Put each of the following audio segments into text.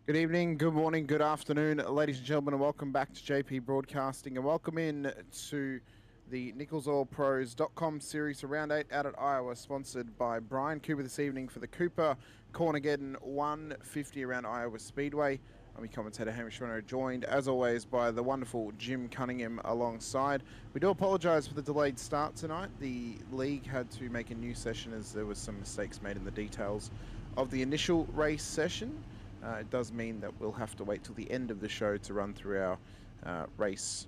Good evening, good morning, good afternoon, ladies and gentlemen, and welcome back to JP Broadcasting, and welcome in to the NicholsOilPros.com series for Round 8 out at Iowa, sponsored by Brian Cooper this evening for the Cooper Cornaggedon 150 around Iowa Speedway. I'm your commentator, Hamish Renault, joined, as always, by the wonderful Jim Cunningham alongside. We do apologise for the delayed start tonight. The league had to make a new session as there was some mistakes made in the details of the initial race session. It does mean that we'll have to wait till the end of the show to run through our race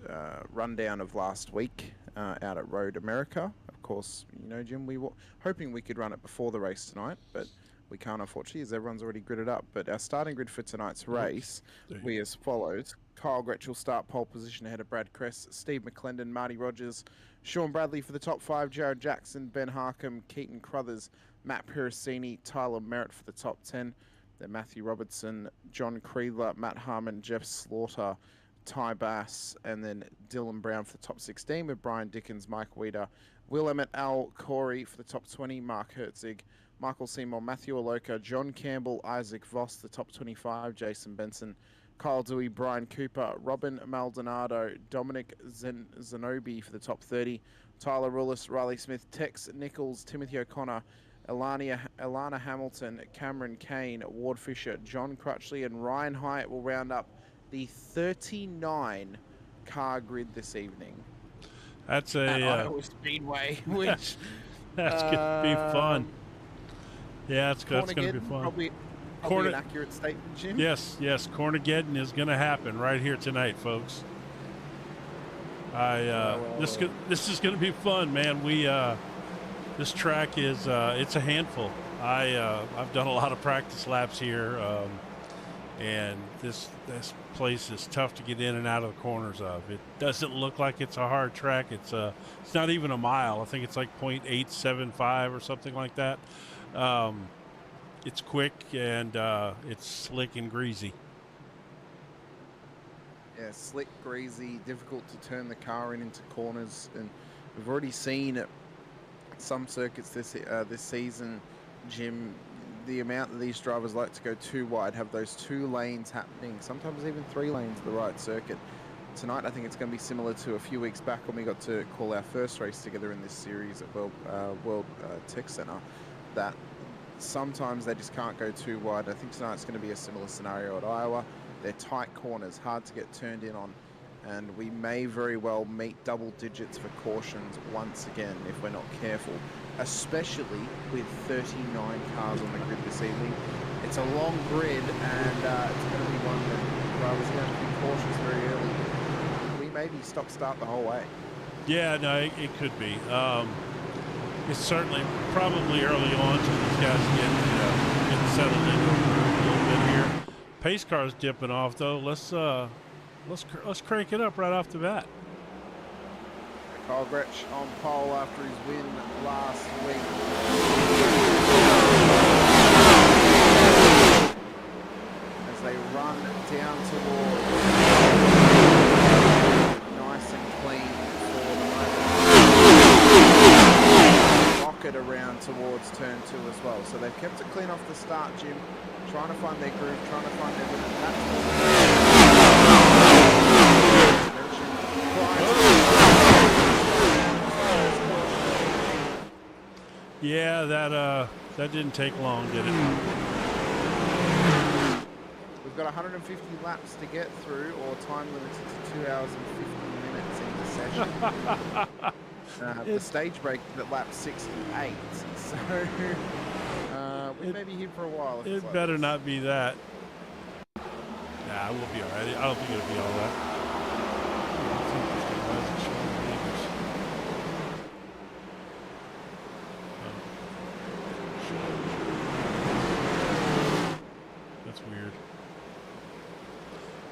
rundown of last week out at Road America. Of course, you know, Jim, we were hoping we could run it before the race tonight, but we can't, unfortunately, as everyone's already gridded up. But our starting grid for tonight's race, we as follows. Kyle Gretsch will start pole position ahead of Brad Kress, Steve McClendon, Marty Rogers, Sean Bradley for the top 5, Jared Jackson, Ben Harcombe, Keaton Crothers, Matt Piracini, Tyler Merritt for the top 10. Then Matthew Robertson, John Creedler, Matt Harmon, Jeff Slaughter, Ty Bass, and then Dylan Brown for the top 16 with Brian Dickens, Mike Weeder, Will Emmett, Al Corey for the top 20, Mark Herzig, Michael Seymour, Matthew Aloka, John Campbell, Isaac Voss, the top 25, Jason Benson, Kyle Dewey, Brian Cooper, Robin Maldonado, Dominic Zenobi for the top 30, Tyler Rullis, Riley Smith, Tex Nichols, Timothy O'Connor, Alana Hamilton, Cameron Kane, Ward Fisher, John Crutchley, and Ryan Hyatt will round up the 39 car grid this evening. That's at Iowa Speedway, which that's gonna be fun. Yeah, that's going to be fun. Probably an accurate statement, Jim. Yes, Cornaggedon is going to happen right here tonight, folks. This is going to be fun, man. This track is it's a handful. I've done a lot of practice laps here, and this place is tough to get in and out of the corners of. It doesn't look like it's a hard track. It's not even a mile. I think it's like 0.875 or something like that. It's quick and it's slick and greasy. Yeah, slick, greasy, difficult to turn the car into corners, and we've already seen some circuits this season, Jim, the amount that these drivers like to go too wide, have those 2 lanes happening, sometimes even 3 lanes the right circuit. Tonight, I think it's going to be similar to a few weeks back when we got to call our first race together in this series at World Tech Center, that sometimes they just can't go too wide. I think tonight's going to be a similar scenario at Iowa. They're tight corners, hard to get turned in on, and we may very well meet double digits for cautions once again if we're not careful, especially with 39 cars on the grid this evening. It's a long grid, and it's going to be one that drivers are going to be cautious very early. We may be stop-start the whole way. Yeah, no, it could be. It's certainly probably early on till these guys get settled in a little bit here. Pace car's dipping off though. Let's crank it up right off the bat. Kyle Gretsch on pole after his win last week. As they run down towards nice and clean for the moment. Rocket around towards turn 2 as well. So they've kept it clean off the start, Jim. Trying to find their groove, trying to find their rhythm. Yeah, that didn't take long, did it? We've got 150 laps to get through, or time limited to 2 hours and 50 minutes in the session. The stage break at lap 68, so we may be here for a while. It like better this. Not be that. Nah, we'll be all right. I don't think it'll be all that. That's weird.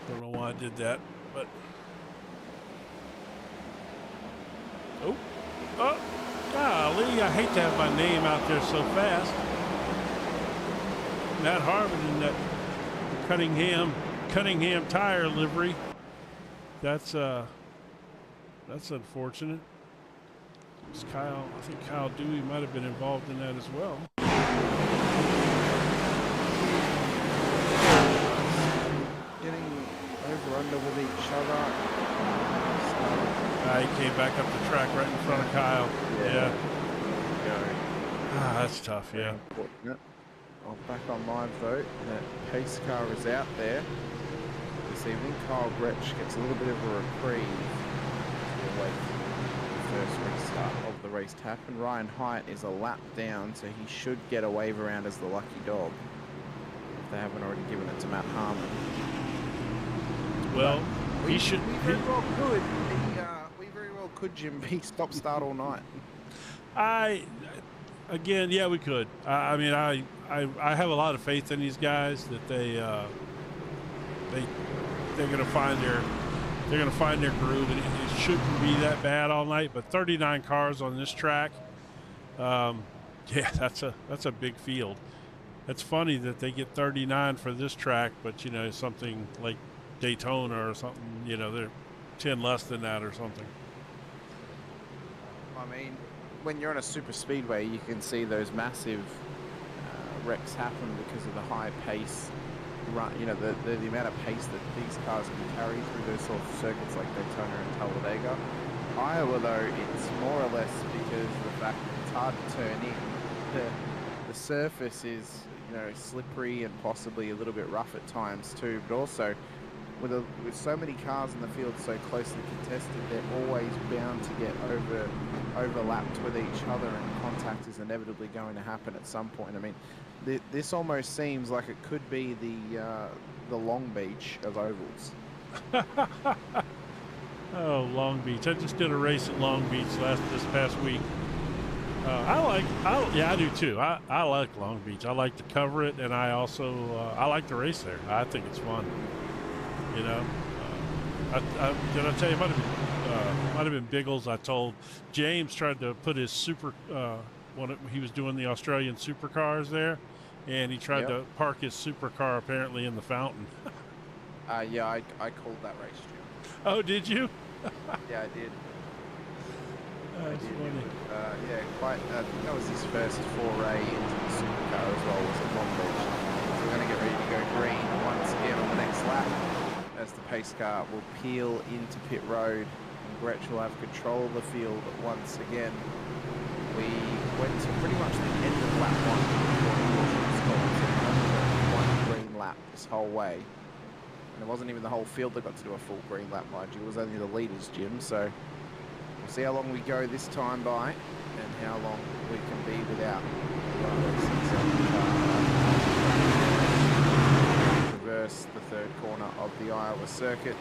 Don't know why I did that, but oh, golly! I hate to have my name out there so fast. Matt Harmon in that Cunningham tire livery. That's unfortunate. It's Kyle. I think Kyle Dewey might have been involved in that as well. Getting over under with each other. He came back up the track right in front of Kyle. Yeah. That's tough. Yeah. Back on live though. That pace car is out there. this evening. Kyle Gretsch gets a little bit of a reprieve to wait for the first restart of the race to happen. Ryan Haidt is a lap down, so he should get a wave around as the lucky dog, if they haven't already given it to Matt Harmon. Well, he should. We very well could. We very well could, Jim, be stop-start all night. Again, yeah, we could. I mean, I have a lot of faith in these guys that they're going to find their groove, and it shouldn't be that bad all night. But 39 cars on this track, yeah, that's a big field. It's funny that they get 39 for this track, but you know, something like Daytona or something, you know, they're 10 less than that or something. I mean, when you're on a super speedway, you can see those massive wrecks happen because of the high pace run. You know, the amount of pace that these cars can carry through those sort of circuits like Daytona and Talladega. Iowa, though, it's more or less because of the fact that it's hard to turn in. The surface is, you know, slippery and possibly a little bit rough at times too, but also with so many cars in the field so closely contested, they're always bound to get overlapped with each other, and contact is inevitably going to happen at some point. I mean, this almost seems like it could be the Long Beach of ovals. Oh, Long Beach! I just did a race at Long Beach this past week. Yeah, I do too. I like Long Beach. I like to cover it, and I also I like to race there. I think it's fun. You know, did I tell you? Might have been Biggles. I told James tried to put his he was doing the Australian supercars there, and he tried to park his supercar apparently in the fountain. Yeah, I called that race, Jim. Oh, did you? Yeah, I did. That's funny. Yeah, quite. I think that was his first foray into the supercar as well. Was at Long Beach. So we're going to get ready to go green once again on the next lap, as the pace car will peel into pit road, and Gretsch will have control of the field once again. We went to pretty much the end of lap one before one green lap this whole way. And it wasn't even the whole field that got to do a full green lap, mind you. It was only the leaders, Jim. So we'll see how long we go this time by, and how long we can be without traverse the third corner of the Iowa circuit.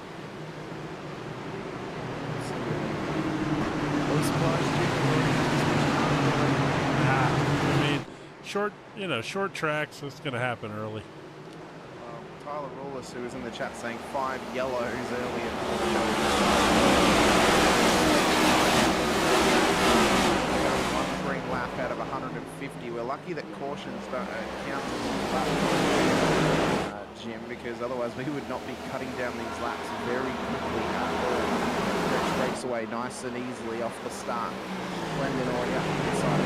I mean, short tracks, it's going to happen early. Tyler Rawless, who was in the chat saying 5 yellows early in the one green lap out of 150. We're lucky that cautions don't count Jim, because otherwise we would not be cutting down these laps very quickly at all. Gretsch breaks away nice and easily off the start. Glendon already up inside of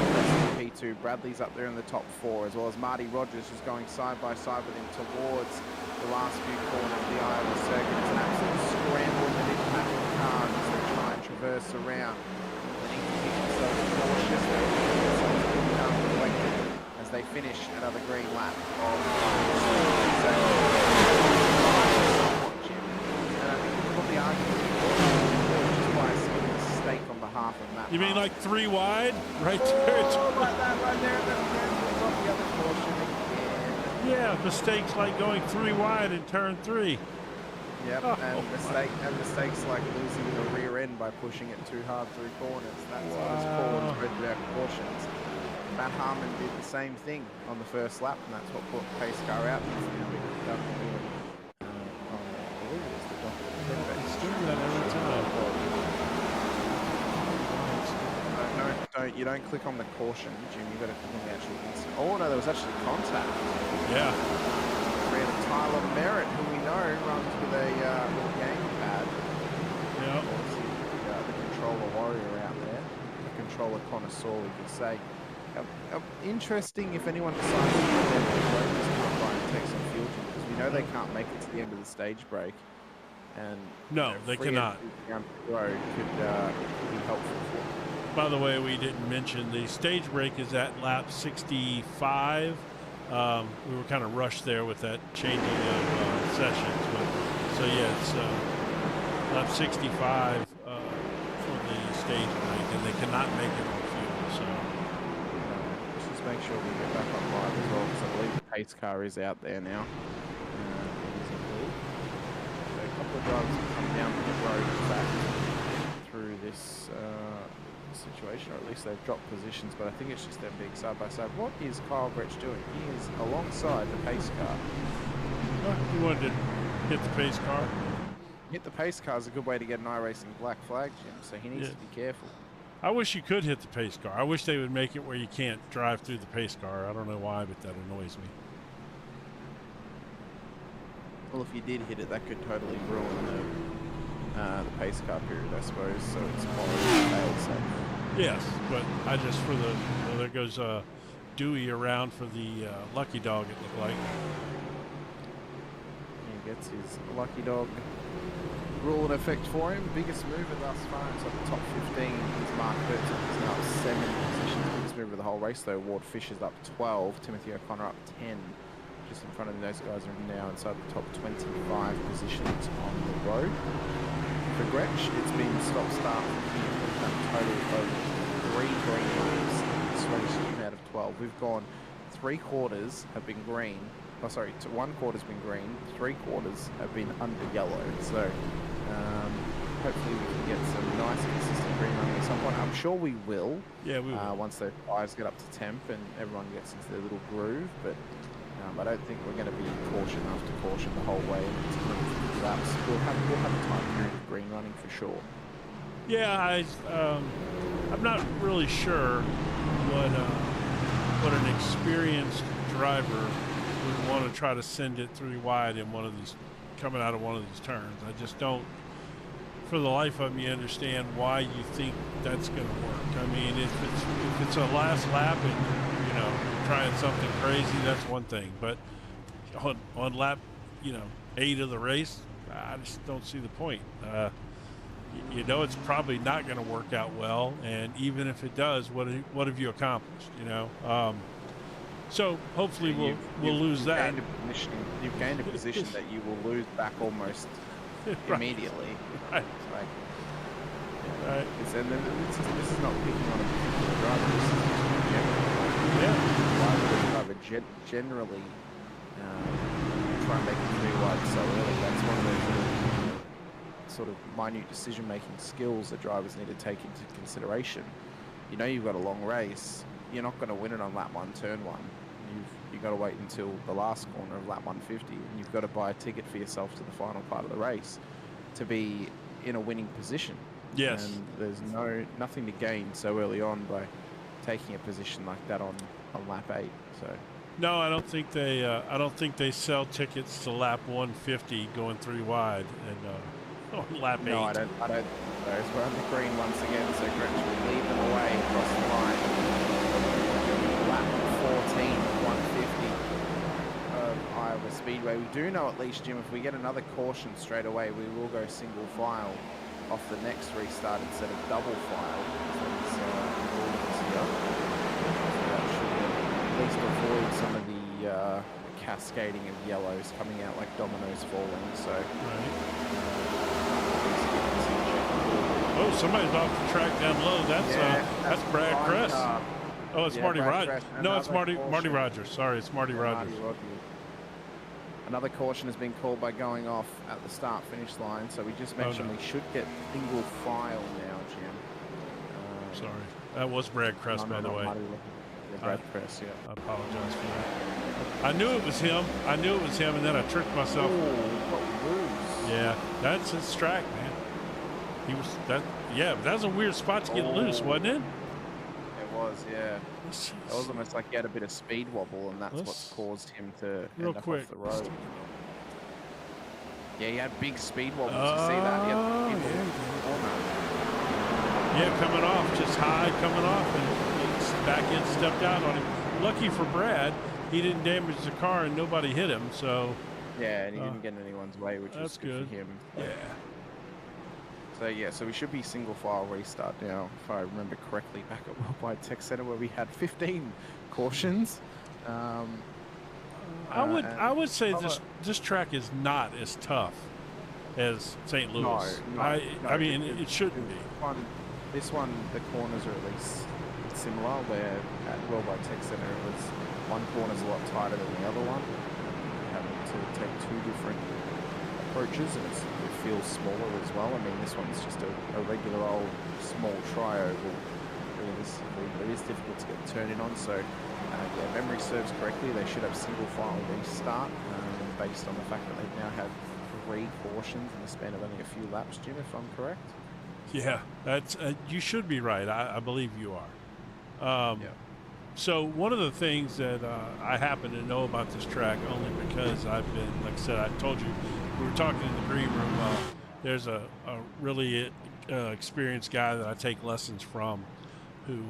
the P2. Bradley's up there in the top 4, as well as Marty Rogers, who's going side by side with him towards the last few corners of the Iowa circuit. It's an absolute scramble in the mid-pack of cars as they try and traverse around. They need to keep themselves cautious, they need to keep themselves calm and collected as they finish another green lap of the and I think we'll probably argue just by a single mistake on behalf of Matt. You mean like 3 wide? Right there? Right there. We've got the other caution again. Yeah, mistakes like going 3 wide in turn 3. Yep, and mistakes like losing the rear end by pushing it too hard through corners. That's what was called red back cautions. Matt Harmon did the same thing on the first lap, and that's what put the pace car out. You don't click on the caution, Jim. You got to click on the actual incident. Oh no, there was actually contact. Yeah. We had Tyler Merritt, who we know runs with a little gamepad. Yeah. The controller warrior out there, the controller connoisseur, we could say. Interesting if anyone decides to come by and take some fuel, because we know they can't make it to the end of the stage break. And no, they cannot. Down the road could be helpful for them. By the way, we didn't mention the stage break is at lap 65. We were kind of rushed there with that changing of sessions. But So yeah, it's lap 65 for the stage break, and they cannot make it on fuel. So let's just make sure we get back on live as well, because I believe the pace car is out there now. It is indeed. So a couple of drivers have come down the road back through this situation, or at least they've dropped positions, but I think it's just them being side by side. What is Kyle Gretsch doing? He is alongside the pace car. you wanted to hit the pace car. Hit the pace car is a good way to get an iRacing black flag, Jim, so he needs to be careful. I wish you could hit the pace car. I wish they would make it where you can't drive through the pace car. I don't know why, but that annoys me. Well, if you did hit it, that could totally ruin the pace car period, I suppose, so it's quality fail-safe. Yes, but I just, for the, well, there goes Dewey around for the lucky dog, it looked like. He gets his lucky dog rule in effect for him. Biggest mover thus far inside the top 15 is Mark Burton. He's now up 7 positions. Biggest mover of the whole race, though. Ward Fisher's up 12. Timothy O'Connor up 10. Just in front of those guys are now inside the top 25 positions on the road. For Gretsch, it's been stop-start from here. We've done a total of 3 green laps this race out of 12. We've gone 3 quarters have been green. Oh, sorry, 1 quarter's been green, 3 quarters have been under yellow. So hopefully we can get some nice consistent green running at some point. I'm sure we will. Yeah, we will. Once their tires get up to temp and everyone gets into their little groove. But I don't think we're going to be caution after caution the whole way. It's 150 laps. We'll have a time period of green running for sure. Yeah, I'm not really sure what an experienced driver would want to try to send it 3 wide in one of these, coming out of one of these turns. I just don't, for the life of me, understand why you think that's going to work. I mean, if it's a last lap and trying something crazy, that's one thing. But on lap 8 of the race, I just don't see the point. It's probably not going to work out well, and even if it does, what have you accomplished? So hopefully we'll lose that. You've gained a position that you will lose back almost immediately. Right. Right. This is not picking on a particular driver. This is generally try and make it 3 wide so early. That's one of those sort of minute decision-making skills that drivers need to take into consideration. You've got a long race. You're not going to win it on lap 1, turn 1. You've got to wait until the last corner of lap 150, and you've got to buy a ticket for yourself to the final part of the race to be in a winning position. Yes. And there's nothing to gain so early on by taking a position like that on lap 8. So. No, I don't think they sell tickets to lap 150 going 3 wide and on lap 8. No, I don't. We're on the green once again, so Gretsch will lead them away across the line. Lap 14, 150 of Iowa Speedway. We do know, at least, Jim, if we get another caution straight away, we will go single file off the next restart instead of double file. So that should at least avoid some of the cascading of yellows coming out like dominoes falling. So. Oh, somebody's off the track down low. That's Brad Kress. Oh, it's Marty Rogers. No, it's Marty Rogers. Sorry, it's Marty Rogers. Another caution has been called by going off at the start-finish line. So we just mentioned we should get single file now, Jim. Sorry, that was Brad Kress, by the way. Brad Kress, yeah. I apologize for that. I knew it was him. And then I tricked myself. Yeah, that's his track, man. He was that. Yeah, that was a weird spot to get loose, wasn't it? It was, yeah. It was almost like he had a bit of speed wobble, and that's what's caused him to end up off the road. Yeah, he had big speed wobbles. You see that? Yeah, coming off, just high coming off, and back end stepped out on him. Lucky for Brad, he didn't damage the car and nobody hit him. So. Yeah, and he didn't get in anyone's way, which was good for him. Yeah. So we should be single file restart now, if I remember correctly, back at Worldwide Tech Center where we had 15 cautions. I would say this track is not as tough as St. No, Louis. I mean, it shouldn't be. This one, the corners are at least similar, where at Worldwide Tech Center it was one corner's a lot tighter than the other one. Having to take two different approaches, and it feels smaller as well. I mean, this one's just a regular old small tri-oval. Realistically, it is difficult to get the turn in on, so yeah, if memory serves correctly, they should have single file restart based on the fact that they've now had 3 cautions in the span of only a few laps, Jim, if I'm correct. Yeah, that's you should be right. I believe you are. Yeah. So one of the things that I happen to know about this track only because I've been, like I said, I told you, we were talking in the green room. There's a really experienced guy that I take lessons from who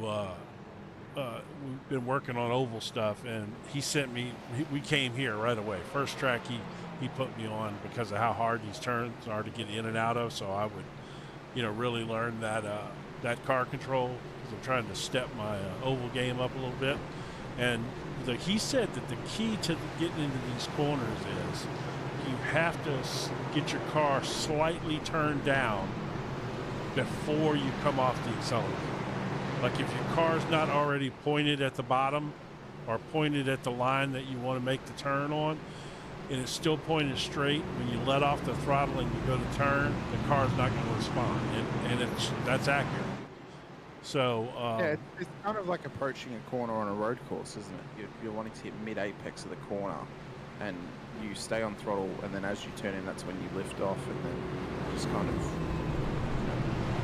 we've been working on oval stuff, and he sent me, we came here right away. First track he put me on because of how hard these turns are to get in and out of, so I would, really learn that car control, because I'm trying to step my oval game up a little bit. And he said that the key to getting into these corners is you have to get your car slightly turned down before you come off the accelerator. Like if your car's not already pointed at the bottom or pointed at the line that you want to make the turn on, and it's still pointed straight, when you let off the throttle and you go to turn, the car's not going to respond, and that's accurate. So yeah, it's kind of like approaching a corner on a road course, isn't it? You're wanting to hit mid-apex of the corner, and you stay on throttle, and then as you turn in, that's when you lift off, and then just kind of,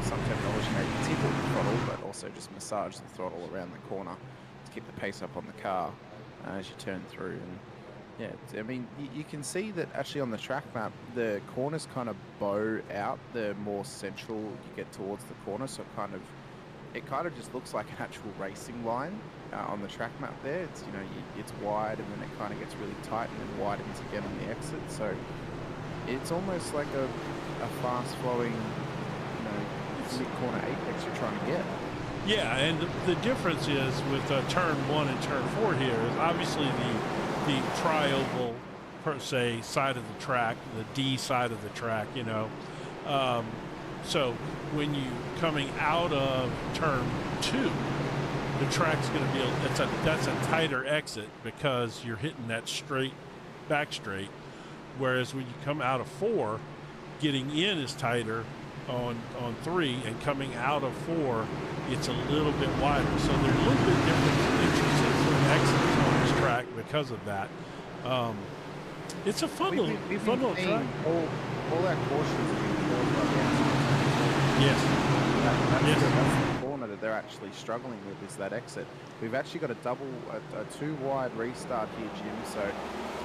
some terminology maybe tip the throttle, but also just massage the throttle around the corner to keep the pace up on the car as you turn through. And yeah, I mean, you can see that actually on the track map, the corners kind of bow out the more central you get towards the corner, so it kind of just looks like an actual racing line on the track map there. It's, it's wide, and then it kind of gets really tight and then widens again on the exit. So it's almost like a fast-flowing, mid-corner apex you're trying to get. Yeah, and the difference is with turn 1 and turn 4 here is obviously the tri-oval, per se, side of the track, the D side of the track, so when you coming out of turn 2, the track's going to be that's a tighter exit because you're hitting that back straight, whereas when you come out of 4, getting in is tighter on 3, and coming out of 4, it's a little bit wider. So there's a little bit different entrances and exits on this track because of that. It's a fun little track. All our cautions have been caused by the outside. Yes. That's the corner that they're actually struggling with, is that exit. We've actually got a 2-wide restart here, Jim. So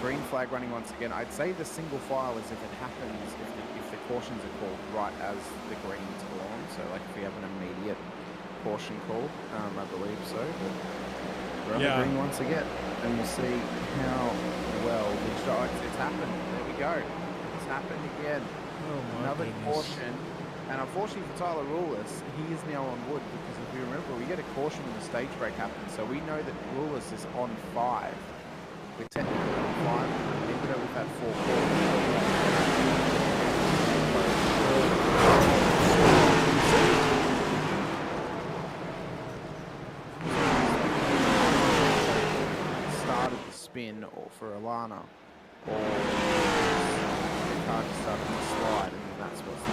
green flag running once again. I'd say the single file is if it happens, if the cautions are called right as the green's on. So like if we have an immediate caution call, I believe so. But we're on the green once again, and we'll see how well these strikes. It's happened. There we go. It's happened again. Oh, another caution. And unfortunately for Tyler Rulis, he is now on wood, because if we remember, we get a caution when the stage break happens. So we know that Rulis is on 5. We're technically on 5, even though we've had 4 started the spin or for Alana, or the car just started to slide, and that's what's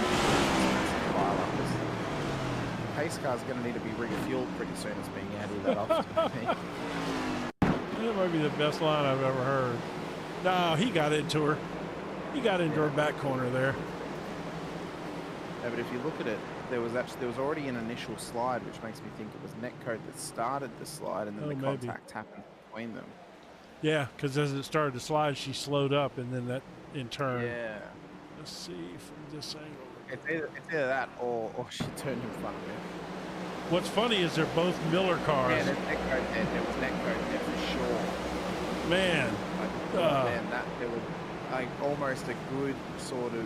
pile up. The pace car's going to need to be refueled pretty soon. It's being added that often. That might be the best line I've ever heard. No, he got into her. He got into her back corner there. Yeah, but if you look at it, there was already an initial slide, which makes me think it was Netcode that started the slide, and then the contact happened between them. Yeah, because as it started to slide, she slowed up, and then that in turn. Yeah. Let's see from this angle. It's either that or she turned in front of me. What's funny is they're both Miller cars. Yeah, there was Netcode there for sure. Man. There was like almost a good sort of.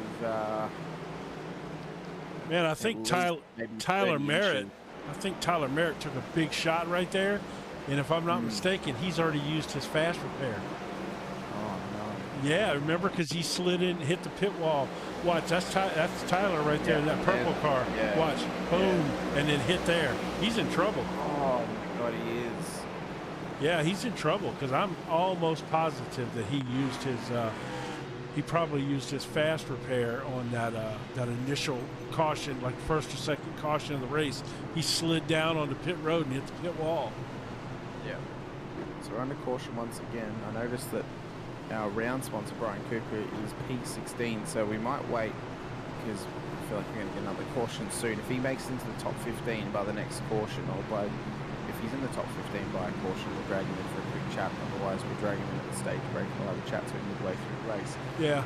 Man, I think Tyler Merritt. I think Tyler Merritt took a big shot right there, and if I'm not mistaken, he's already used his fast repair. Oh no. Yeah, remember, because he slid in and hit the pit wall. Watch, that's Tyler right there in that purple car. Yeah. Watch, boom, and then hit there. He's in trouble. Oh my God, he is. Yeah, he's in trouble because I'm almost positive that he used his. He probably used his fast repair on that initial caution, like first or second caution of the race. He slid down on the pit road and hit the pit wall. Yeah. So we're under caution once again. I noticed that our round sponsor, Brian Cooper, is P16, so we might wait because I feel like we're going to get another caution soon. If he makes it into the top 15 by the next caution, or if he's in the top 15 by a caution, we'll drag him in for a quick chat. Otherwise, we'll drag him in at the stage break and we'll have a chat to him midway through the race. Yeah.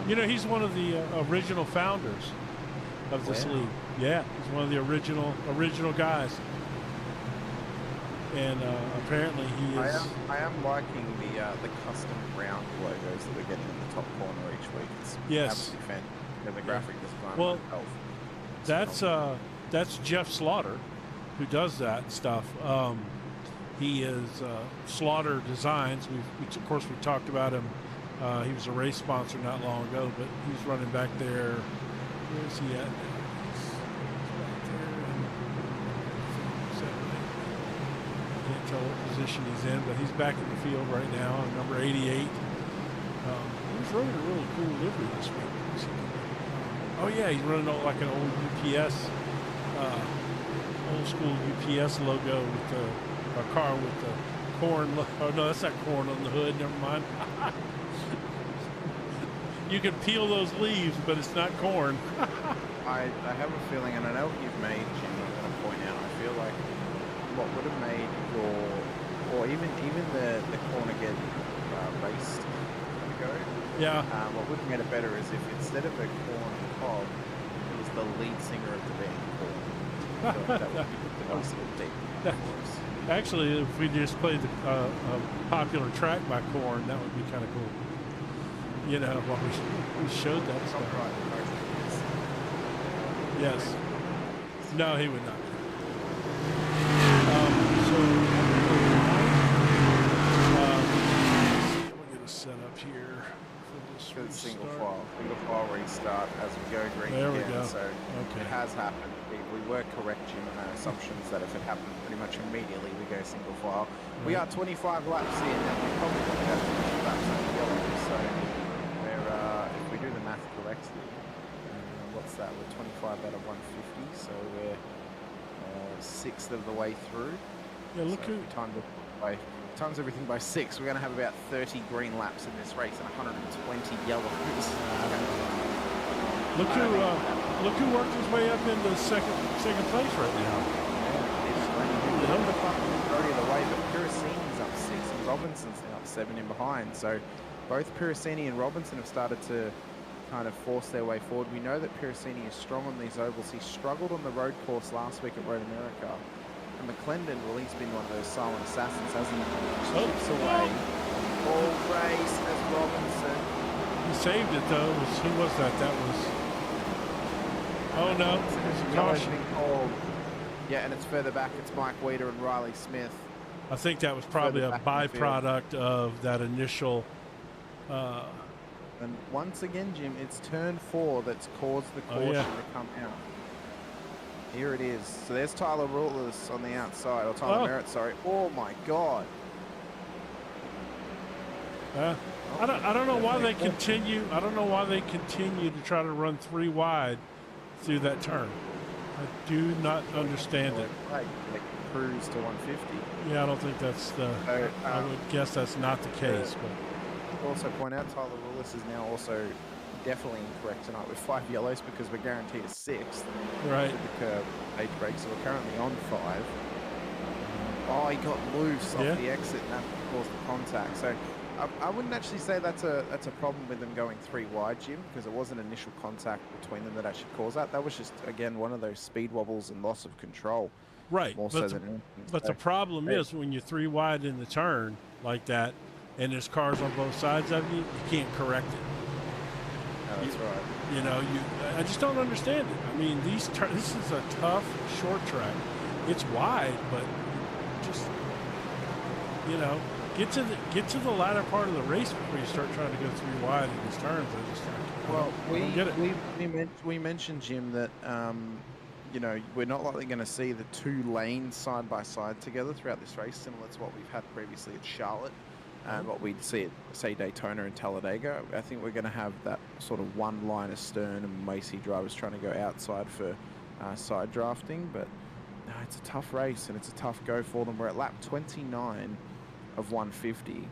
You know, he's one of the original founders of this league. Yeah, he's one of the original guys. And apparently he is. I am liking the custom round logos that we're getting in the top corner each week. It's absolutely fantastic. And the graphic design. Well, that's Jeff Slaughter, who does that stuff. He is Slaughter Designs. Of course, we talked about him. He was a race sponsor not long ago, but he's running back there. Where is he at? Can't tell what position he's in, but he's back in the field right now, number 88. He's running a really cool livery this week. Oh yeah, he's running like an old UPS, old school UPS logo with a car with the corn. Oh no, that's not corn on the hood. Never mind. You can peel those leaves, but it's not corn. I have a feeling, and I know what you've made, Jim. I'm going to point out. I feel like what would have made or even the Cornaggedon race go. Yeah. What would have made it better is if instead of a corn cob, it was the lead singer of the band Corn. That would be the nice little deep for us. Actually, if we just played a popular track by Corn, that would be kind of cool. You know, what we showed that stuff. Right. Yes. No, he would not. We'll get a setup here for this single file restart as we go green there again. We go. So it has happened. We were correct in our assumptions that if it happened pretty much immediately, we go single file. We are 25 laps in, and we probably don't have 20 laps on the yellow. So if we do the math correctly, what's that? We're 25 out of 150, so we're sixth of the way through. Yeah, look who times everything by 6. We're going to have about 30 green laps in this race and 120 yellows. Look who worked his way up into second place right now. Yeah, the majority of the way, but Piracini's up 6 and Robinson's now up 7 in behind. So both Piracini and Robinson have started to kind of force their way forward. We know that Piracini is strong on these ovals. He struggled on the road course last week at Road America. And McClendon, well, he's been one of those silent assassins, hasn't he? Chips away all race as Robinson. He saved it, though. Who was that? That was... Oh, no. It's a caution. Yeah, and it's further back. It's Mike Weeder and Riley Smith. I think that was probably a byproduct of that initial... And once again, Jim, it's turn 4 that's caused the caution to come out. Here it is. So there's Tyler Rulers on the outside, or Tyler Merritt, sorry. Oh my God. I don't know why they continue. I don't know why they continue to try to run 3 wide through that turn. I do not understand it. Like cruise to 150. Yeah, I don't think that's the. I would guess that's not the case. But also point out Tyler Rulers is now also definitely incorrect tonight with 5 yellows because we're guaranteed a 6th. Right. With the curb age break, so we're currently on 5. Oh, he got loose off the exit and that caused the contact. So I wouldn't actually say that's a problem with them going 3 wide, Jim, because it wasn't initial contact between them that actually caused that. That was just, again, one of those speed wobbles and loss of control. Right. More so than anything. But the problem is when you're 3 wide in the turn like that and there's cars on both sides of you, you can't correct it. No, that's right. You know, I just don't understand it. I mean, this is a tough short track. It's wide, but just, you know, get to the latter part of the race before you start trying to go 3 wide in these turns. I don't get it. We mentioned, Jim, that you know, we're not likely going to see the 2 lanes side by side together throughout this race, similar to what we've had previously at Charlotte and what we'd see at, say, Daytona and Talladega. I think we're going to have that sort of one line astern and Macy drivers trying to go outside for side drafting, but no, it's a tough race and it's a tough go for them. We're at lap 29 of 150.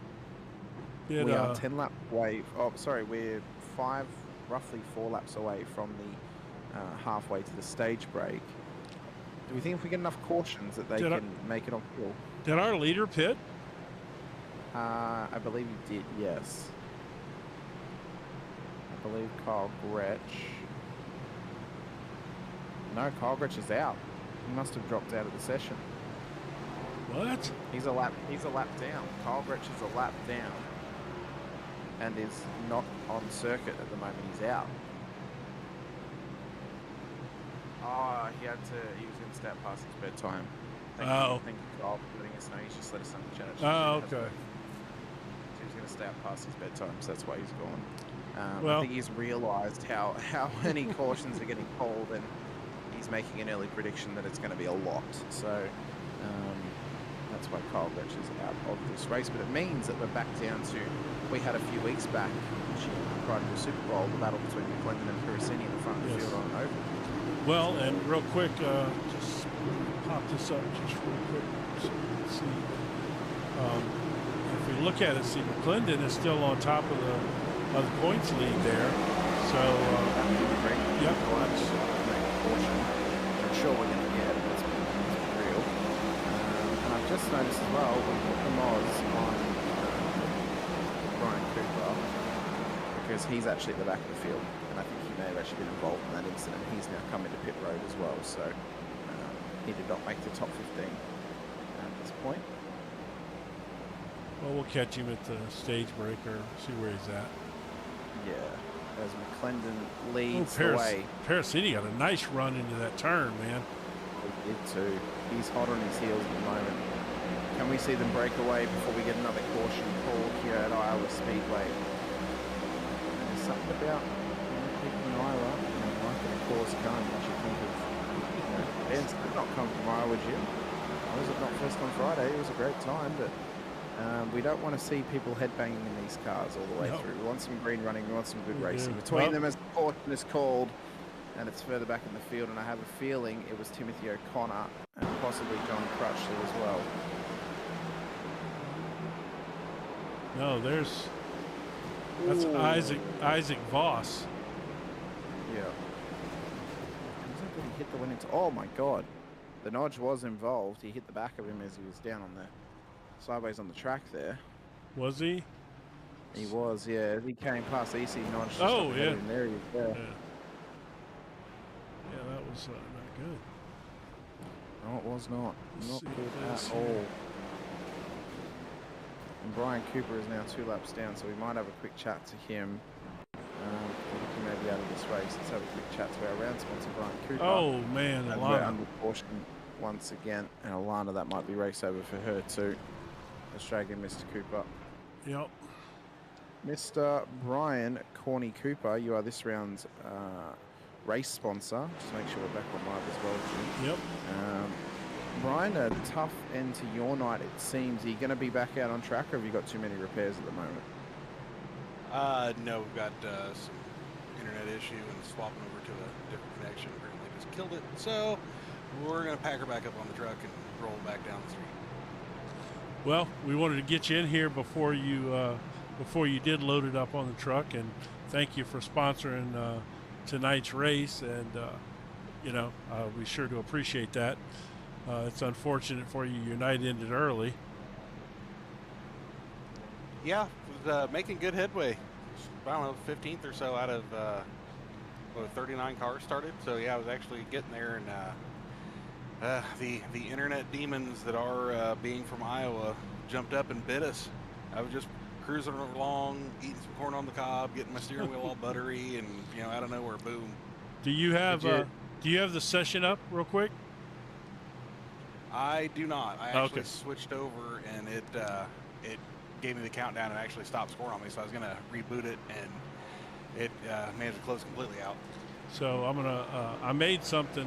We are 10 laps away. Oh, sorry, we're roughly 4 laps away from the halfway to the stage break. Do we think if we get enough cautions that they can make it on fuel? Did our leader pit? I believe he did, yes. I believe Kyle Gretsch. No, Kyle Gretsch is out. He must have dropped out of the session. What? He's a lap down. Kyle Gretsch is a lap down and is not on circuit at the moment. He's out. Oh, he was going to start past his bedtime. Thank you, Kyle, for letting us know. He's just let us know in the chat. Oh, okay. So he was going to start past his bedtime, so that's why he's gone. I think he's realised how many cautions are getting called, and he's making an early prediction that it's going to be a lot. So that's why Kyle Gretsch is out of this race. But it means that we're back down to, we had a few weeks back, prior to the Super Bowl, the battle between McClendon and Pirissini in the front of the field on an oval. Well, and real quick, just pop this up just real quick so you can see. If we look at it, see McClendon is still on top of the points lead there. So, yep. I'm sure we're going to get it. It's real. And I've just noticed as well, we put the mods on Brian Cooper because he's actually at the back of the field. And I think he may have actually been involved in that incident. He's now come into pit road as well. So he did not make the top 15 at this point. Well, we'll catch him at the stage breaker, see where he's at. Yeah, as McClendon leads the way. Pirissini got a nice run into that turn, man. He did too. He's hot on his heels at the moment. Can we see them break away before we get another caution called here at Iowa Speedway? There's something about people in Iowa liking a cause gun. What you think of? Ben's did not come from Iowa, Jim. Was it not first on Friday? It was a great time, but we don't want to see people headbanging in these cars all the way through. We want some green running. We want some good racing. Between them, as the caution is called, and it's further back in the field, and I have a feeling it was Timothy O'Connor and possibly John Crutchley as well. No, that's Isaac Voss. Yeah. Did he hit the winning? Oh my God, the nudge was involved. He hit the back of him as he was down on there. Sideways on the track there. Was he? He was, yeah. He came past the EC notch. Oh, yeah. There he is. Yeah, that was not good. No, it was not. Not good at all. And Brian Cooper is now 2 laps down, so we might have a quick chat to him. He may be out of this race. Let's have a quick chat to our round sponsor, Brian Cooper. Oh, man. And we're under caution once again. And Alana, that might be race over for her too. Australian Mr. Cooper. Yep. Mr. Brian Corny Cooper, you are this round's race sponsor. Just make sure we're back on live as well, Jim. Yep. Brian, a tough end to your night, it seems. Are you going to be back out on track, or have you got too many repairs at the moment? No, we've got some internet issue and swapping over to a different connection apparently just killed it. So we're going to pack her back up on the truck and roll back down the street. Well, we wanted to get you in here before you did load it up on the truck, and thank you for sponsoring tonight's race. And we sure do appreciate that. It's unfortunate for you. Your night ended early. Yeah, it was making good headway. I don't know, 15th or so out of 39 cars started. So yeah, I was actually getting there, and the internet demons that are being from Iowa jumped up and bit us. I was just cruising along, eating some corn on the cob, getting my steering wheel all buttery, and out of nowhere, boom. Do you have the session up real quick? I do not. I actually switched over, and it gave me the countdown and actually stopped scoring on me. So I was going to reboot it, and it managed to close completely out. So I'm gonna. I made something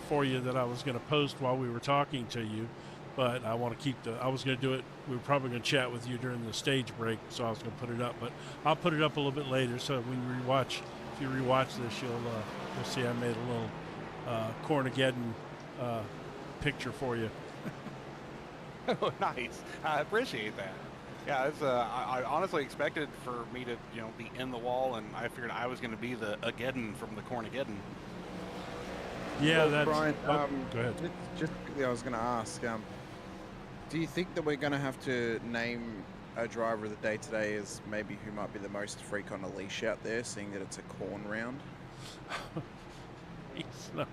for you that I was gonna post while we were talking to you, but I want to keep the. I was gonna do it. We were probably gonna chat with you during the stage break, so I was gonna put it up. But I'll put it up a little bit later. So when you rewatch, if you rewatch this, you'll see I made a little Cornaggedon picture for you. Oh, nice. I appreciate that. Yeah, it's, I honestly expected for me to, be in the wall, and I figured I was going to be the Ageddon from the Cornaggedon. Yeah, well, that's. Brian, go ahead. Just quickly, I was going to ask, do you think that we're going to have to name a driver of the day today as maybe who might be the most freak on a leash out there, seeing that it's a corn round? That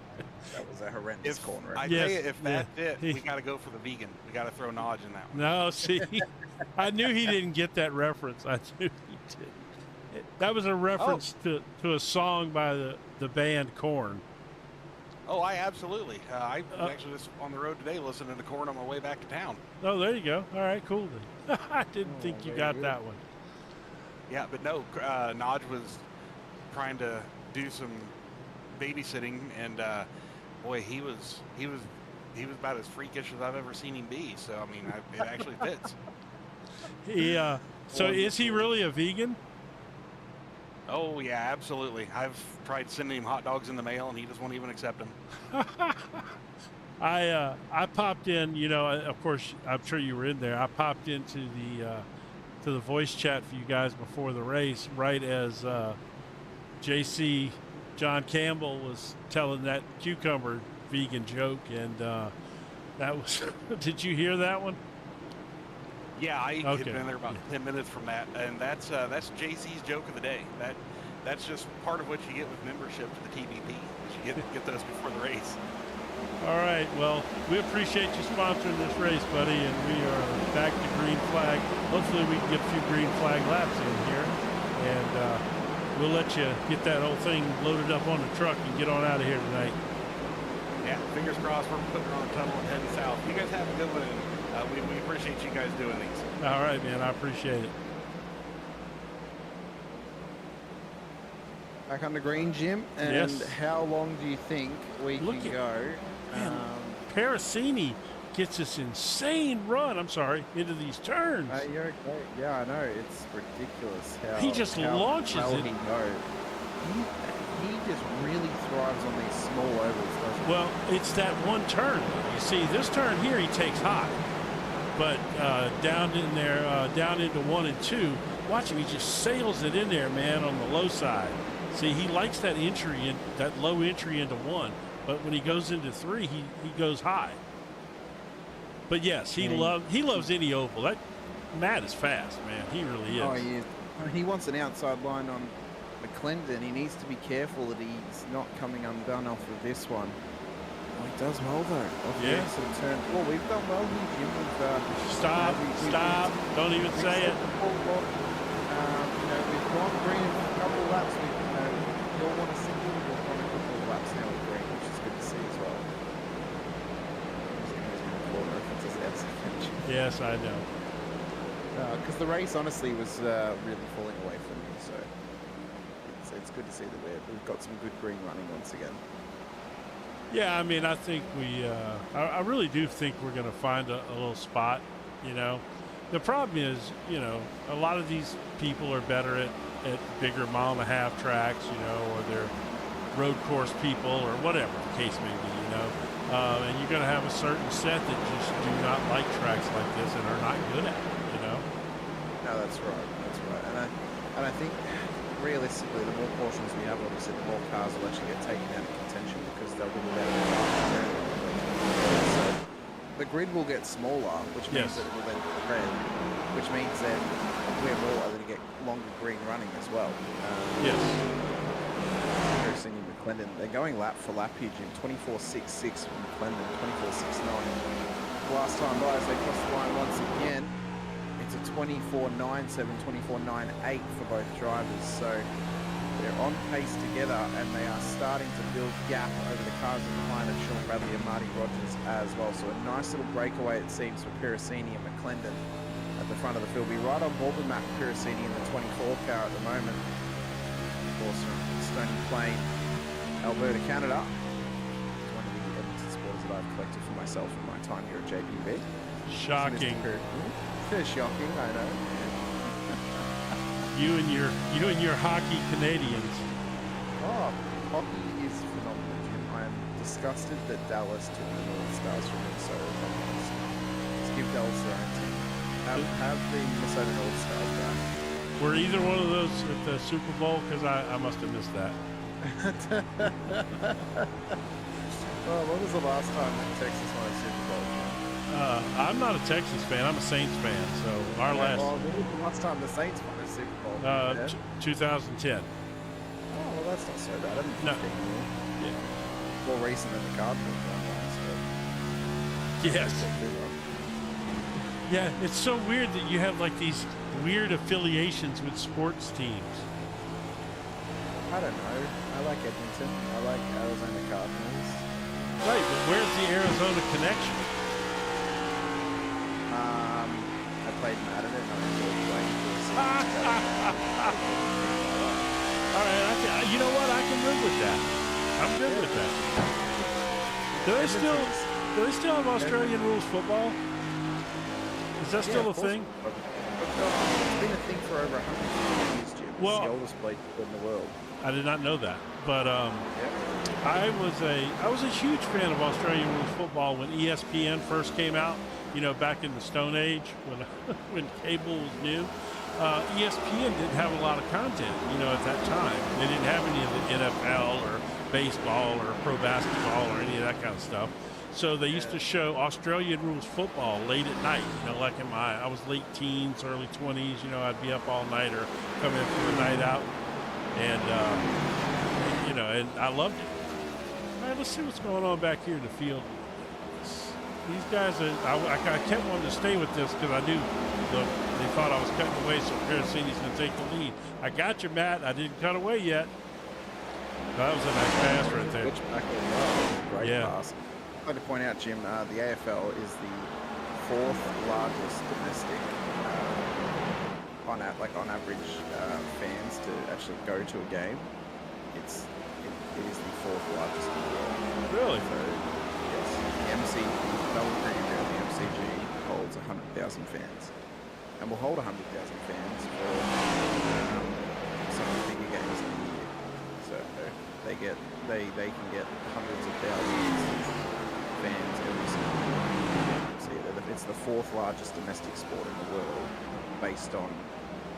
was a horrendous corn round. I tell you, if that's it, we got to go for the vegan. We got to throw Nodge in that one. No, see, I knew he didn't get that reference. I knew he did. That was a reference to a song by the band Korn. Oh, I absolutely. I was actually just on the road today listening to Korn on my way back to town. Oh, there you go. All right, cool then. I didn't think you got that one. Yeah, but no, Nodge was trying to do some babysitting, and boy, he was about as freakish as I've ever seen him be. So I mean, it actually fits. So is he really a vegan? Oh yeah, absolutely. I've tried sending him hot dogs in the mail, and he just won't even accept them. I popped in. Of course, I'm sure you were in there. I popped into the voice chat for you guys before the race, right as JC John Campbell was telling that cucumber vegan joke, and that was. Did you hear that one? Yeah, I had been there about 10 minutes from that, and that's JC's joke of the day. That's just part of what you get with membership to the TVP. You get those before the race. All right. Well, we appreciate you sponsoring this race, buddy, and we are back to green flag. Hopefully, we can get a few green flag laps in here, and we'll let you get that whole thing loaded up on the truck and get on out of here tonight. Yeah, fingers crossed we're putting her on a tunnel and heading south. You guys have a good one. We appreciate you guys doing these. All right, man. I appreciate it. Back on the green, Jim. And yes. How long do you think we can go? Man, Parasini gets this insane run, into these turns. You're okay. Yeah, I know. It's ridiculous how he just launches well it. He goes. He just really thrives on these small ovals, doesn't he? Well, it's that one turn. You see, this turn here, he takes high. But down in there, down into 1 and 2, watch him. He just sails it in there, man, on the low side. See, he likes that entry, that low entry into 1. But when he goes into 3, he goes high. But yes, he loves any oval. That Matt is fast, man. He really is. Oh, yeah. He wants an outside line on McClendon. He needs to be careful that he's not coming undone off of this one. Oh, he does well though. Yeah. Sort of turn. Well, we've done well here, Jim. Stop. Don't even say it. We've gone green a couple of laps. We don't want to single. We've gone a couple of laps now with green, which is good to see as well. Yes, I know. Because the race honestly was really falling away from me, so it's good to see that we've got some good green running once again. Yeah, I mean, I think I really do think we're going to find a little spot, The problem is, a lot of these people are better at bigger 1.5-mile tracks, or they're road course people or whatever the case may be, and you're going to have a certain set that just do not like tracks like this and are not good at it, No, that's right. And I think realistically, the more portions we have, obviously, the more cars will actually get taken out of contention because they'll be better. So the grid will get smaller, which means that it will then spread, which means then we're more likely to get longer green running as well. Yes. Harrison and McClendon, they're going lap for lap here, Jim. 24.66 from McClendon, 24.69. Last time by, as they cross the line once again, it's a 24.97, 24.98 for both drivers. So they're on pace together, and they are starting to build gap over the cars behind of Sean Bradley and Marty Rogers as well. So a nice little breakaway, it seems, for Pirasini and McClendon. at the front of the field. Be right on board with Matt Piracini in the 24 car at the moment. Of course, from Stony Plain, Alberta, Canada. It's one of the Edmonton sports that I've collected for myself in my time here at JPB. Shocking. Shocking, I know. You and your hockey Canadians. Oh, hockey is phenomenal, Jim. I am disgusted that Dallas took the North Stars from Minnesota. Let's give Dallas their own team. Have the Minnesota North Stars back. Were either one of those at the Super Bowl? Because I must have missed that. Oh, when was the last time that Texas won a Super Bowl? I'm not a Texas fan. I'm a Saints fan. So our last. Well, when was the last time the Saints won a Super Bowl? 2010. Oh, well, that's not so bad. I didn't No. think Yeah. more recent than the Cardinals won last. Yes. Yeah, it's so weird that you have like these weird affiliations with sports teams. I don't know. I like Edmonton. I like Arizona Cardinals. Right, but where's the Arizona connection? I played Madden and I enjoyed playing for the All right, you know what? I can live with that. I'm good with that. Do they still have Australian rules football? Is that still a thing? It's been a thing for over 100 years, Jim. It's Well, the oldest played in the world. I did not know that, but I was a huge fan of Australian rules football when ESPN first came out. You know, back in the Stone Age when cable was new. ESPN didn't have a lot of content, you know, at that time. They didn't have any of the NFL or baseball or pro basketball or any of that kind of stuff. So they used to show Australian rules football late at night, you know, like I was late teens, early 20s, you know, I'd be up all night or come in for the night out. And, you know, and I loved it. All right, let's see what's going on back here in the field. These guys, I kept wanting to stay with this because I knew they thought I was cutting away, so Piracini's going to take the lead. I got you, Matt. I didn't cut away yet. That was a nice pass right there. Great pass. I'd like to point out, Jim, the AFL is the fourth largest domestic, on average, fans to actually go to a game. It is the fourth largest in the world. Really? So, yes, the MCG holds 100,000 fans, and will hold 100,000 fans for some of the bigger games in the year. So they can get hundreds of thousands of fans every single year. So it's the fourth largest domestic sport in the world, based on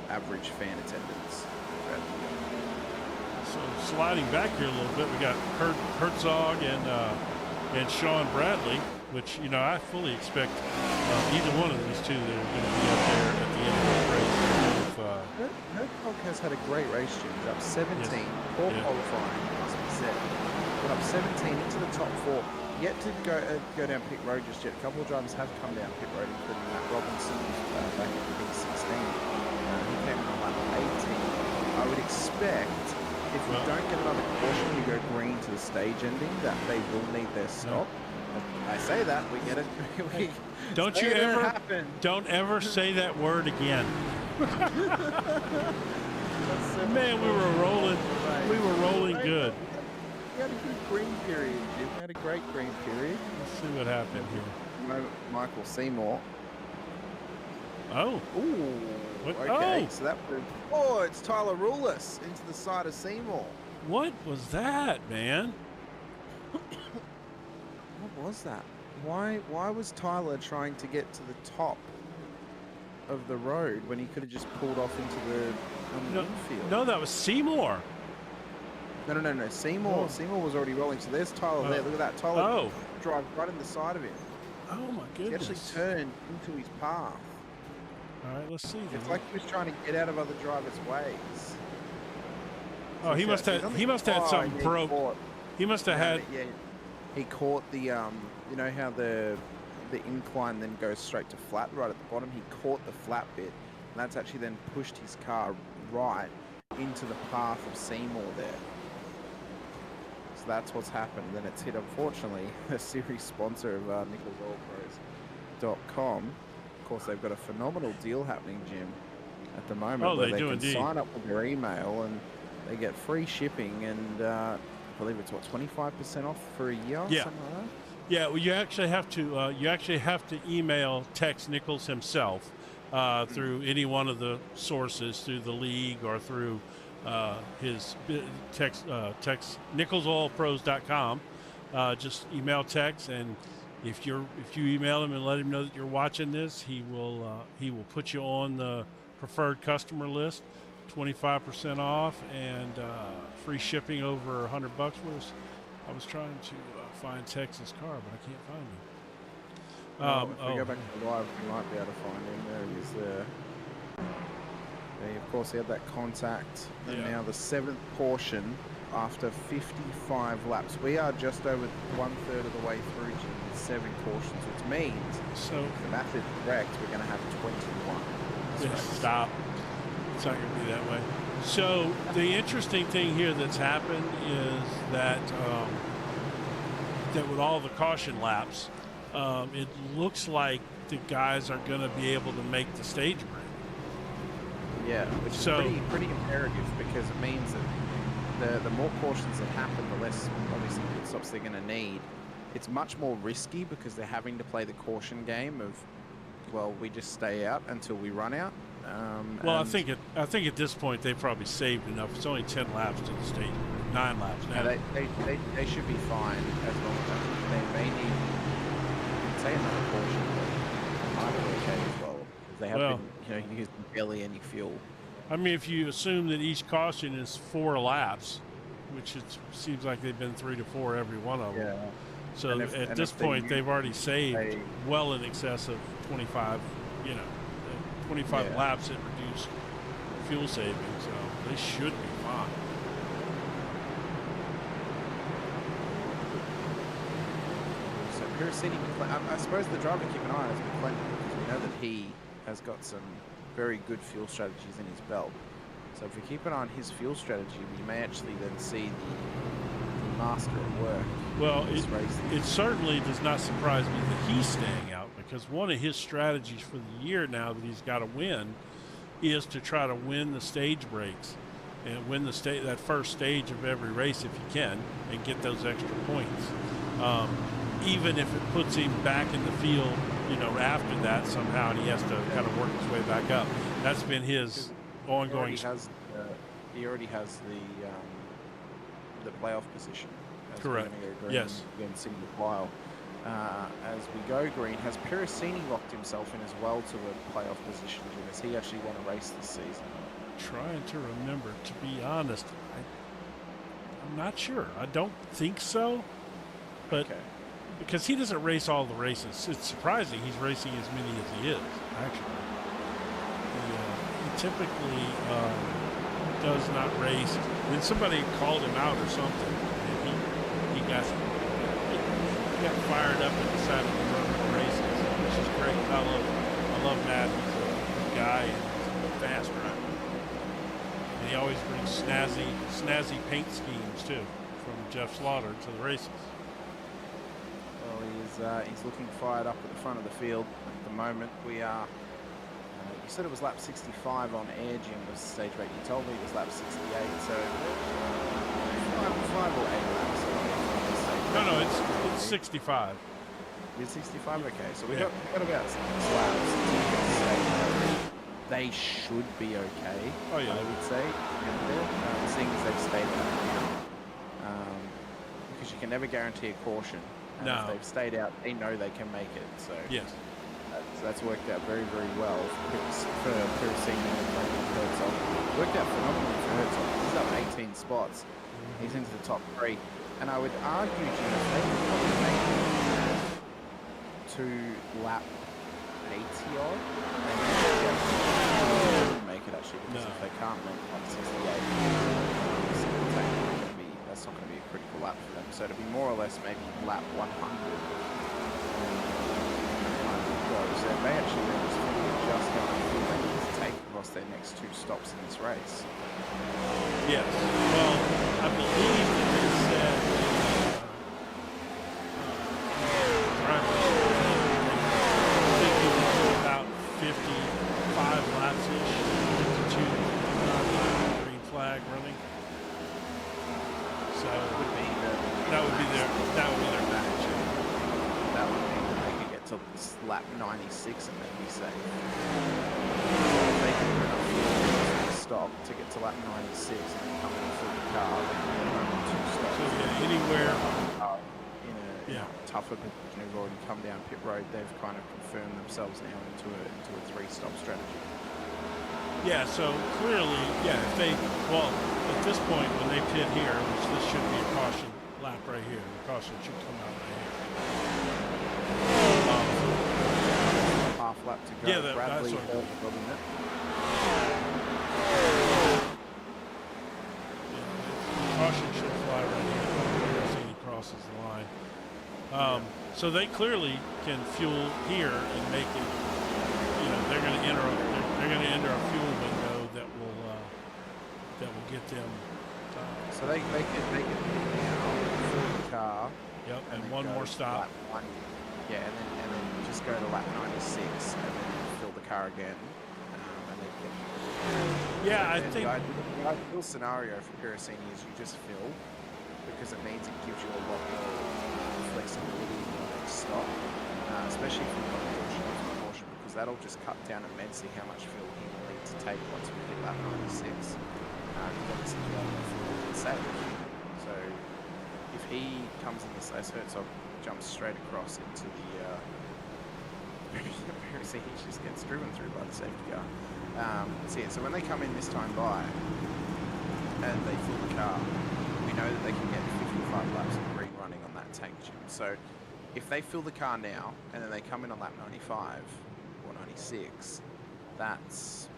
average fan attendance. So sliding back here a little bit, we got Herzog and Sean Bradley, which, you know, I fully expect either one of these two that are going to be up there at the end of the race. Herzog has had a great race, Jim. He's up 17, Yes. poor qualifying, must be said. But up 17 into the top four. Yet to go down pit road just yet. A couple of drivers have come down pit road, including Matt Robinson back in P16. He came in on lap 18. I would expect, if we don't get another caution, we go green to the stage ending, that they will need their stop. I say that, we get it. Don't ever say that word again. Man, we were rolling good. We had a good green period, Jim. We had a great green period. Let's see what happened here. Michael Seymour. Oh. Ooh. What? Okay, Oh. so that was... Oh, it's Tyler Rulis into the side of Seymour. What was that, man? What was that? Why was Tyler trying to get to the top of the road when he could have just pulled off into the infield? No, that was Seymour. No. Seymour was already rolling. So there's Tyler there. Look at that. Tyler drive right in the side of him. Oh my goodness. He actually turned into his path. All right, let's see. It's like he was trying to get out of other drivers' ways. Oh, he must have had something broke. He must have had. Yeah, he caught the you know how the incline then goes straight to flat right at the bottom. He caught the flat bit, and that's actually then pushed his car right into the path of Seymour there. So that's what's happened. Then it's hit, unfortunately, a series sponsor of NicholsOilPros.com. of course, they've got a phenomenal deal happening, Jim, at the moment. Oh, where they they do can indeed. sign up with their email and they get free shipping and I believe it's, what, 25% off for a year? Yeah. Something like that? Yeah, well, you actually have to email Tex Nichols himself through any one of the sources, through the league or through his Tex NicholsOilPros.com. Just email Tex, and if you email him and let him know that you're watching this, he will put you on the preferred customer list, 25% off, and free shipping over $100. I was trying to find Tex's car, but I can't find him. If we go back to the live, we might be able to find him. There he is there. They, of course, he had that contact. And Yeah. now the 7th portion after 55 laps. We are just over 1/3 of the way through to 7 cautions, which means, So if the math is correct, we're going to have 21. stop. It's not going to be that way. So the interesting thing here that's happened is that that with all the caution laps, it looks like the guys are going to be able to make the stage break. Yeah, which is pretty imperative, because it means that the more cautions that happen, the less obviously pit stops they're going to need. It's much more risky because they're having to play the caution game of, well, we just stay out until we run out. Well, I think at this point they've probably saved enough. It's only 10 laps to the stage, 9 laps now. They should be fine as long as they may need, say, another caution, but might be okay as well. Because they have been, using barely any fuel. I mean, if you assume that each caution is 4 laps, which it seems like they've been 3 to 4 every one of them. Yeah. So at this point, they've already saved well in excess of 25, 25 laps at reduced fuel savings. So they should be fine. So Piracini, I suppose the driver to keep an eye on is McLaren, because we know that he has got some very good fuel strategies in his belt. So if we keep an eye on his fuel strategy, we may actually then see the master at work. Well, it certainly does not surprise me that he's staying out, because one of his strategies for the year now that he's got to win is to try to win the stage breaks and win that first stage of every race if you can, and get those extra points. Even if it puts him back in the field, after that somehow, and he has to kind of work his way back up. That's been his ongoing. He already has the playoff position. Correct. Yes. Against single file. As we go green, has Piracini locked himself in as well to a playoff position? Does he actually want to race this season? Trying to remember. To be honest, I'm not sure. I don't think so, but because he doesn't race all the races, it's surprising he's racing as many as he is. Actually, he typically does not race. Then somebody called him out or something, and he got fired up and decided to run more races, which is great. I love Matt. He's a good guy and he's a fast driver. And he always brings snazzy paint schemes too from Jeff Slaughter to the races. Well, he's looking fired up at the front of the field at the moment. We are. You said it was lap 65 on air, Jim, was the stage break. You told me it was lap 68, so 5 or 8 laps. No, it's 65. It's 65, okay. So we got about 6 laps. They should be okay. Oh yeah, I would say. Seeing as they've stayed out now, because you can never guarantee a caution. And if they've stayed out, they know they can make it. So yes. So that's worked out very, very well for Piracini and Herzog. Worked out phenomenally for Herzog. He's up 18 spots. He's into the top 3. And I would argue, Jim, if they could probably make it to lap 80 odd, they may make it actually, because if they can't make lap 68, that's not going to be a critical lap for them. So to be more or less maybe lap 100. So they may actually just fully adjust how they feel they need to take across their next 2 stops in this race. Yes. Well, I believe that they said about to lap 96 and then be safe. If they can put enough fuel to stop to get to lap 96 and then come in and fill the car, then they're only 2 stops. So yeah, anywhere. In a tougher position, who've already come down pit road, they've kind of confirmed themselves now into a 3-stop strategy. Yeah, so clearly, yeah, if they, well, at this point when they pit here, which this should be a caution lap right here, the caution should come out right here. Half lap to go. Yeah, Bradley that's what caution should fly right here as he crosses the line. So they clearly can fuel here and make it. You know, they're going to enter a fuel window that will get them. So they can fill the car. Yep, and one more stop. Yeah, and then just go to lap 96 and then fill the car again. And they can. Yeah, so I think the ideal scenario for Piracini is you just fill, because it means it gives you a lot more flexibility in the next stop, especially if you've got caution, because that'll just cut down immensely how much fuel he will need to take once we hit lap 96. Obviously, you don't know fuel is safe. So if he comes in this, as Herzog jumps straight across into the Piracini, he just gets driven through by the safety car. So when they come in this time by and they fill the car, we know that they can get 55 laps of green running on that tank gym. So if they fill the car now and then they come in on lap 95 or 96, that's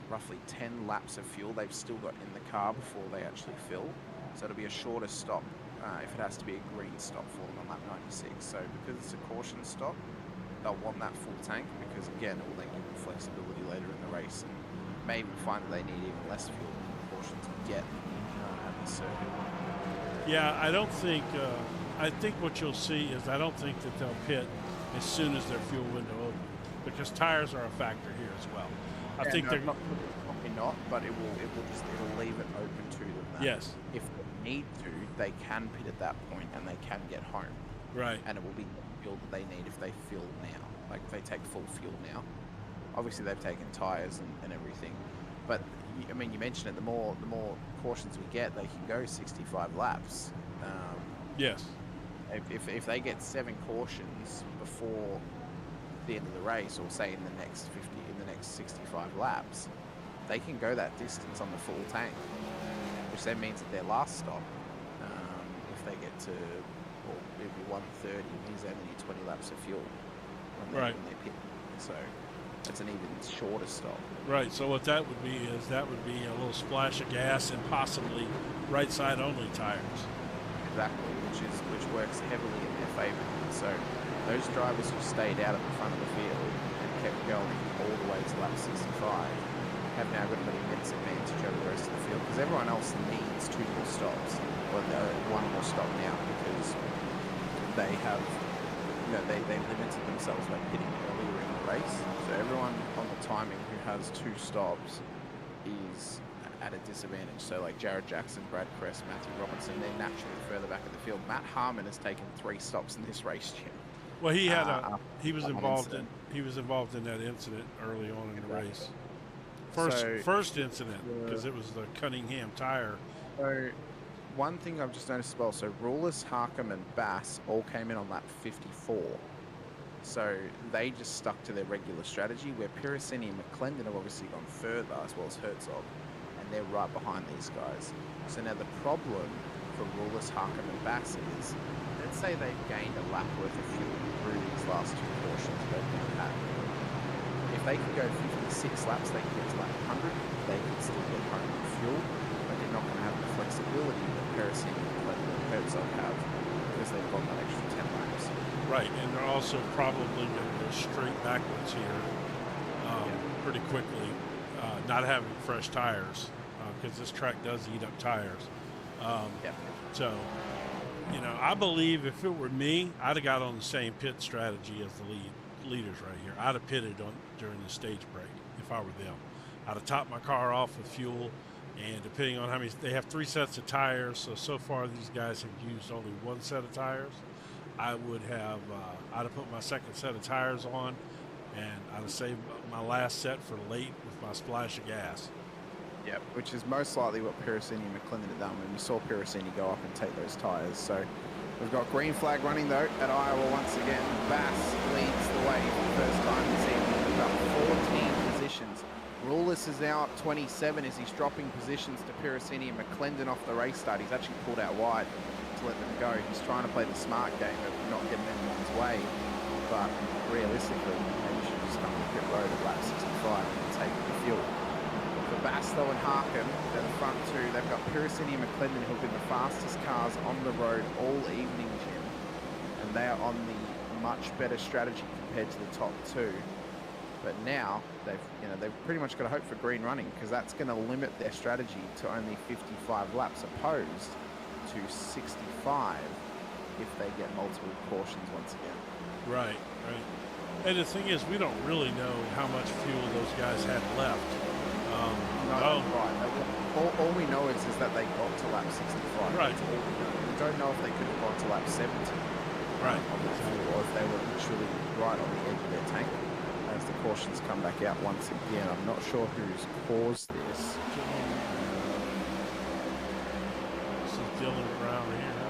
roughly 10 laps of fuel they've still got in the car before they actually fill. So it'll be a shorter stop if it has to be a green stop for them on lap 96. So because it's a caution stop, they'll want that full tank, because again, it will then give them flexibility later in the race, and maybe find that they need even less fuel than caution to get at the circuit. Yeah, I don't think. I think what you'll see is I don't think that they'll pit as soon as their fuel window opens, because tires are a factor here as well. I think they're probably not, but it'll leave it open to them. That yes. If they need to, they can pit at that point and they can get home. Right. And it will be the fuel that they need if they fill now. Like if they take full fuel now. Obviously they've taken tires and everything, but I mean, you mentioned it. The more cautions we get, they can go 65 laps. Yes. If they get 7 cautions before the end of the race, or say in the next 65 laps, they can go that distance on the full tank, which then means that their last stop, if they get to, well, maybe 130, means they only need 20 laps of fuel when they pit. So it's an even shorter stop. Right. So what that would be is a little splash of gas and possibly right side only tires. Exactly, which works heavily in their favour. So those drivers who stayed out at the front of the field and kept going all the way to lap 65 have now got an immense advantage over the rest of the field, because everyone else needs 2 more stops, or one more stop now, because they have, they limited themselves by pitting earlier in the race. So everyone on the timing who has 2 stops is at a disadvantage. So like Jared Jackson, Brad Kress, Matthew Robinson, they're naturally further back in the field. Matt Harmon has taken 3 stops in this race, Jim. Well, he was involved in that incident early on in the race. First incident, because it was the Cunningham tire. So one thing I've just noticed as well, so Rullis, Harkham and Bass all came in on lap 54. So they just stuck to their regular strategy, where Piracini and McClendon have obviously gone further, as well as Herzog, and they're right behind these guys. So now the problem for Rullis, Harkham and Bass is, let's say they've gained a lap worth of fuel through these last 2 cautions they've been had. If they can go 56 laps, they can get to lap 100, they can still get home with fuel, but they're not going to have the flexibility that Piracini and Herzog have, because they've got that extra 10 laps. Right, and they're also probably going to go straight backwards here pretty quickly, not having fresh tires, because this track does eat up tires. So, I believe if it were me, I'd have got on the same pit strategy as the leaders right here. I'd have pitted during the stage break if I were them. I'd have topped my car off with fuel, and depending on how many, they have 3 sets of tires, so far these guys have used only 1 set of tires. I would have I'd have put my second set of tires on, and I'd have saved my last set for late with my splash of gas. Yep, which is most likely what Pirasini and McClendon have done when we saw Pirasini go up and take those tyres. So we've got green flag running though at Iowa once again. Bass leads the way for the first time this evening with about 14 positions. Rulis is now at 27 as he's dropping positions to Pirasini and McClendon off the race start. He's actually pulled out wide to let them go. He's trying to play the smart game of not getting anyone's way. But realistically, maybe you should just come to the pit road at lap 65 and take the fuel. For Bass though and Harkin, they're the front two. They've got Pirasini and McClendon who've been the fastest cars on the road all evening, Jim. And they are on the much better strategy compared to the top two. But now they've pretty much got to hope for green running, because that's going to limit their strategy to only 55 laps opposed to 65 if they get multiple cautions once again. Right. And the thing is, we don't really know how much fuel those guys had left. Right. All we know is that they got to lap 65. Right. That's all we know. We don't know if they could have gone to lap 70. Right. On the fuel, or if they were literally right on the edge of their tank. As the cautions come back out once again, I'm not sure who's caused this. This is Dylan Brown here.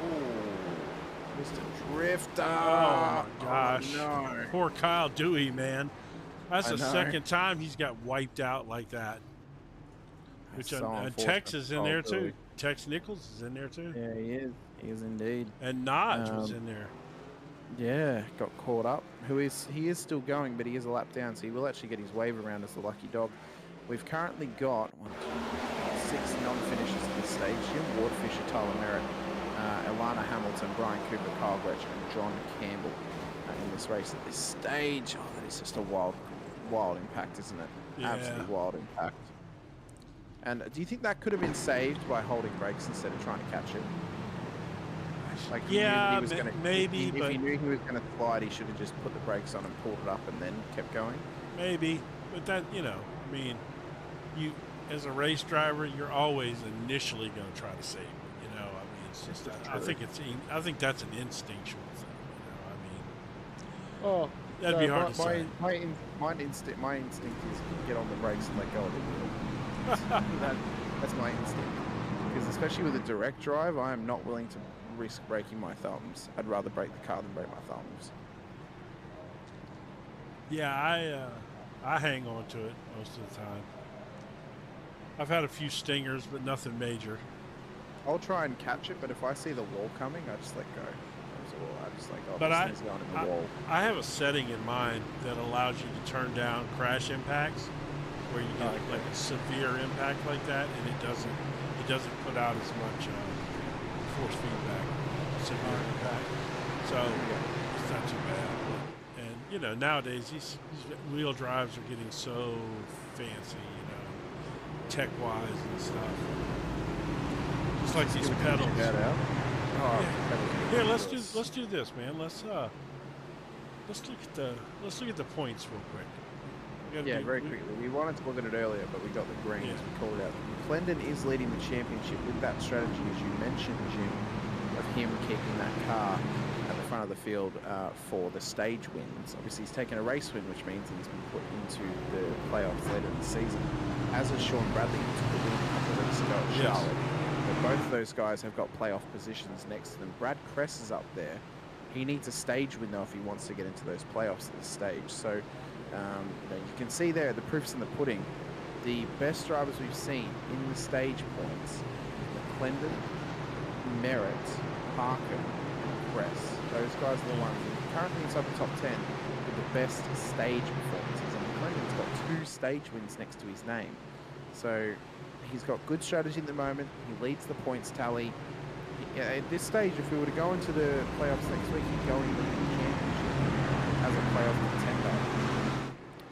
Ooh, Mr. Drifter. Oh my gosh. Oh, no. Poor Kyle Dewey, man. That's I the know. second time he's got wiped out like that. That's Which so and unfortunate Tex is in for there Dewey. too. Tex Nichols is in there too. Yeah, he is. He is indeed. And Nodge was in there. Yeah, got caught up. He is still going, but he is a lap down, so he will actually get his wave around as the lucky dog. We've currently got 6 non-finishers at this stage. Jim Wardfisher, Tyler Merritt, Ilana Hamilton, Brian Cooper, Kyle Gretsch, and John Campbell in this race at this stage. Oh, that is just a wild impact, isn't it? Yeah. Absolutely wild impact. And do you think that could have been saved by holding brakes instead of trying to catch it? Like Yeah, maybe, if but he knew he was going to slide, he should have just put the brakes on and pulled it up and then kept going. maybe. But that, I mean, you as a race driver, you're always initially going to try to save it. I mean, it's just I think that's an instinctual thing. Oh, that'd be hard to say. My instinct is get on the brakes and let go of the wheel. That's my instinct. Because especially with a direct drive, I am not willing to risk breaking my thumbs. I'd rather break the car than break my thumbs. Yeah, I hang on to it most of the time. I've had a few stingers, but nothing major. I'll try and catch it, but if I see the wall coming, I just let go. I just like, oh, But this thing's going in the wall. I have a setting in mind that allows you to turn down crash impacts, where you get like a severe impact like that, and it doesn't put out as much force feedback, severe impact. So it's not too bad. And nowadays these wheel drives are getting so fancy, tech-wise and stuff. Just like these pedals. Here, let's do this, man. Let's look at the points real quick. Yeah, very quickly. We wanted to look at it earlier, but we got the green as we called it out. McClendon is leading the championship with that strategy, as you mentioned, Jim, of him keeping that car at the front of the field for the stage wins. Obviously, he's taken a race win, which means he's been put into the playoffs later in the season. As is Sean Bradley, who took the win a couple of weeks ago at Charlotte. But both of those guys have got playoff positions next to them. Brad Kress is up there. He needs a stage win, though, if he wants to get into those playoffs at this stage. So, you can see there, the proof's in the pudding. The best drivers we've seen in the stage points, McClendon, Merritt, Parker, and Kress. Those guys are the ones currently inside the top 10 with the best stage performances. And McClendon's got 2 stage wins next to his name. So he's got good strategy at the moment. He leads the points tally. At this stage, if we were to go into the playoffs next week, he'd go into the championship as a playoff contender.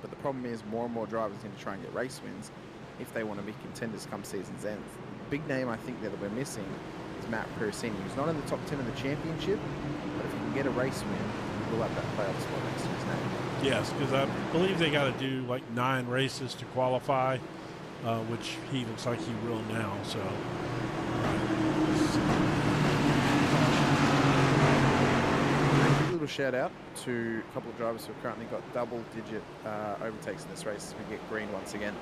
But the problem is more and more drivers need to try and get race wins if they want to be contenders come season's end. The big name I think that we're missing is Matt Pirasini, who's not in the top 10 of the championship, but if he can get a race win, he'll have that playoff spot next to his name. Yes, because I believe they got to do like 9 races to qualify, which he looks like he will now. So. shout out to a couple of drivers who have currently got double-digit overtakes in this race as we get green once again.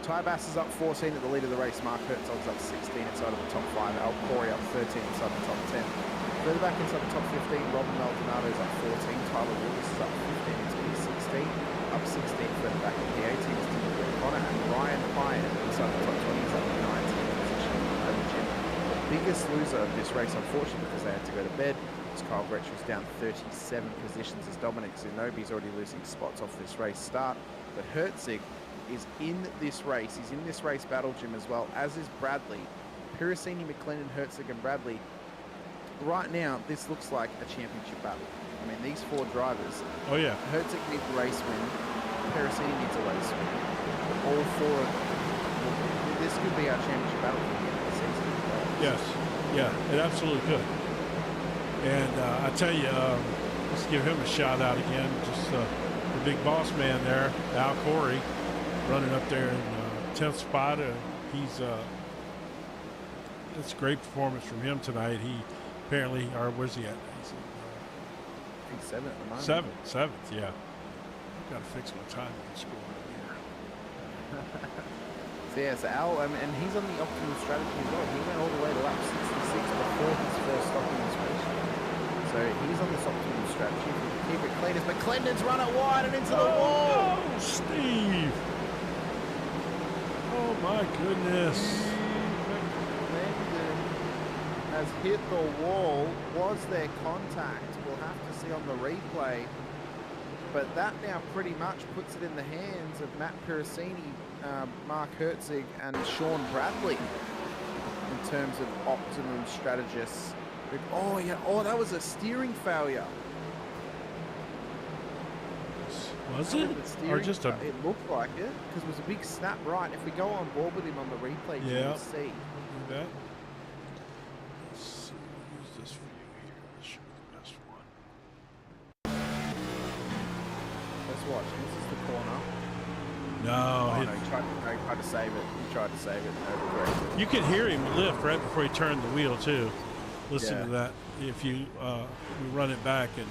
Ty Bass is up 14 at the lead of the race. Mark Herzog's up 16 inside of the top 5. Al Corey up 13 inside the top 10. Further back inside the top 15, Robin Maldonado's up 14. Tyler Lewis is up 15 into P16. Up 16 further back in P18 is Timothy O'Connor. And Ryan Hyatt inside the top 20 is up 19 position over Jim. The biggest loser of this race, unfortunately, because they had to go to bed, was Kyle Gretsch, who's down 37 positions as Dominic Zinobi's already losing spots off this race start. But Herzog is in this race. He's in this race battle, Jim, as well, as is Bradley. Piracini, McLennan, Herzog and Bradley. Right now, this looks like a championship battle. I mean, these 4 drivers. Oh, yeah. Herzog needs a race win. Piracini needs a race win. But all 4 of them, this could be our championship battle for the end of the season. Yes. Yeah, it absolutely could. And I tell you, let's give him a shout out again. Just the big boss man there, Al Corey, running up there in 10th spot. It's a great performance from him tonight. He apparently, or where's he at? I think 7th at the moment. 7th, yeah. Got to fix my time score here. So yeah, so Al, and he's on the optimal strategy as well. He went all the way to lap 66 before his first stop in this race. So he's on this optimal strategy. If we can keep it clean as McClendon's run it wide and into the wall. Oh, Steve. Oh my goodness. McClendon has hit the wall. Was there contact? We'll have to see on the replay. But that now pretty much puts it in the hands of Matt Piracini, Mark Herzog and Sean Bradley in terms of optimum strategists. Oh yeah, that was a steering failure. Was it? Or just a... It looked like it, because it was a big snap right. If we go on board with him on the replay, yeah, you'll see. You bet. Let's see, use this view here. This should be the best one. Let's watch. This is the corner. No, no, he tried to save it. He tried to save it and overcorrected. You could hear him lift right before he turned the wheel too. Listen to that. If you run it back and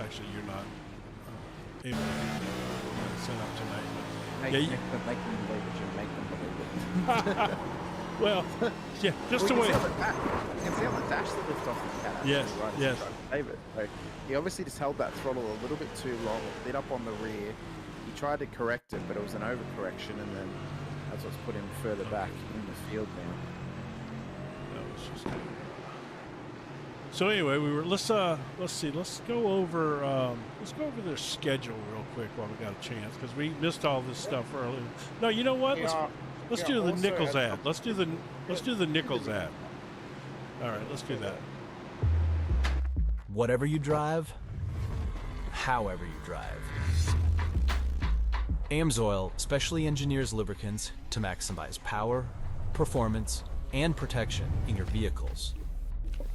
actually you're not able to do that. Set up tonight. But Make them believe it, Jim. Make them believe it. Well, yeah, just the way. You can see on the dash the lift off the cat. Yes, right, yes. To save it. So he obviously just held that throttle a little bit too long. It lit up on the rear. He tried to correct it, but it was an overcorrection, and then that's what's put him further back in the field now. That was just. So anyway, let's go over their schedule real quick while we got a chance, because we missed all this stuff earlier. No, you know what? Let's do the Nichols ad. Let's do the Nichols ad. All right, let's do that. Whatever you drive, however you drive. AMSOIL specially engineers lubricants to maximize power, performance, and protection in your vehicles,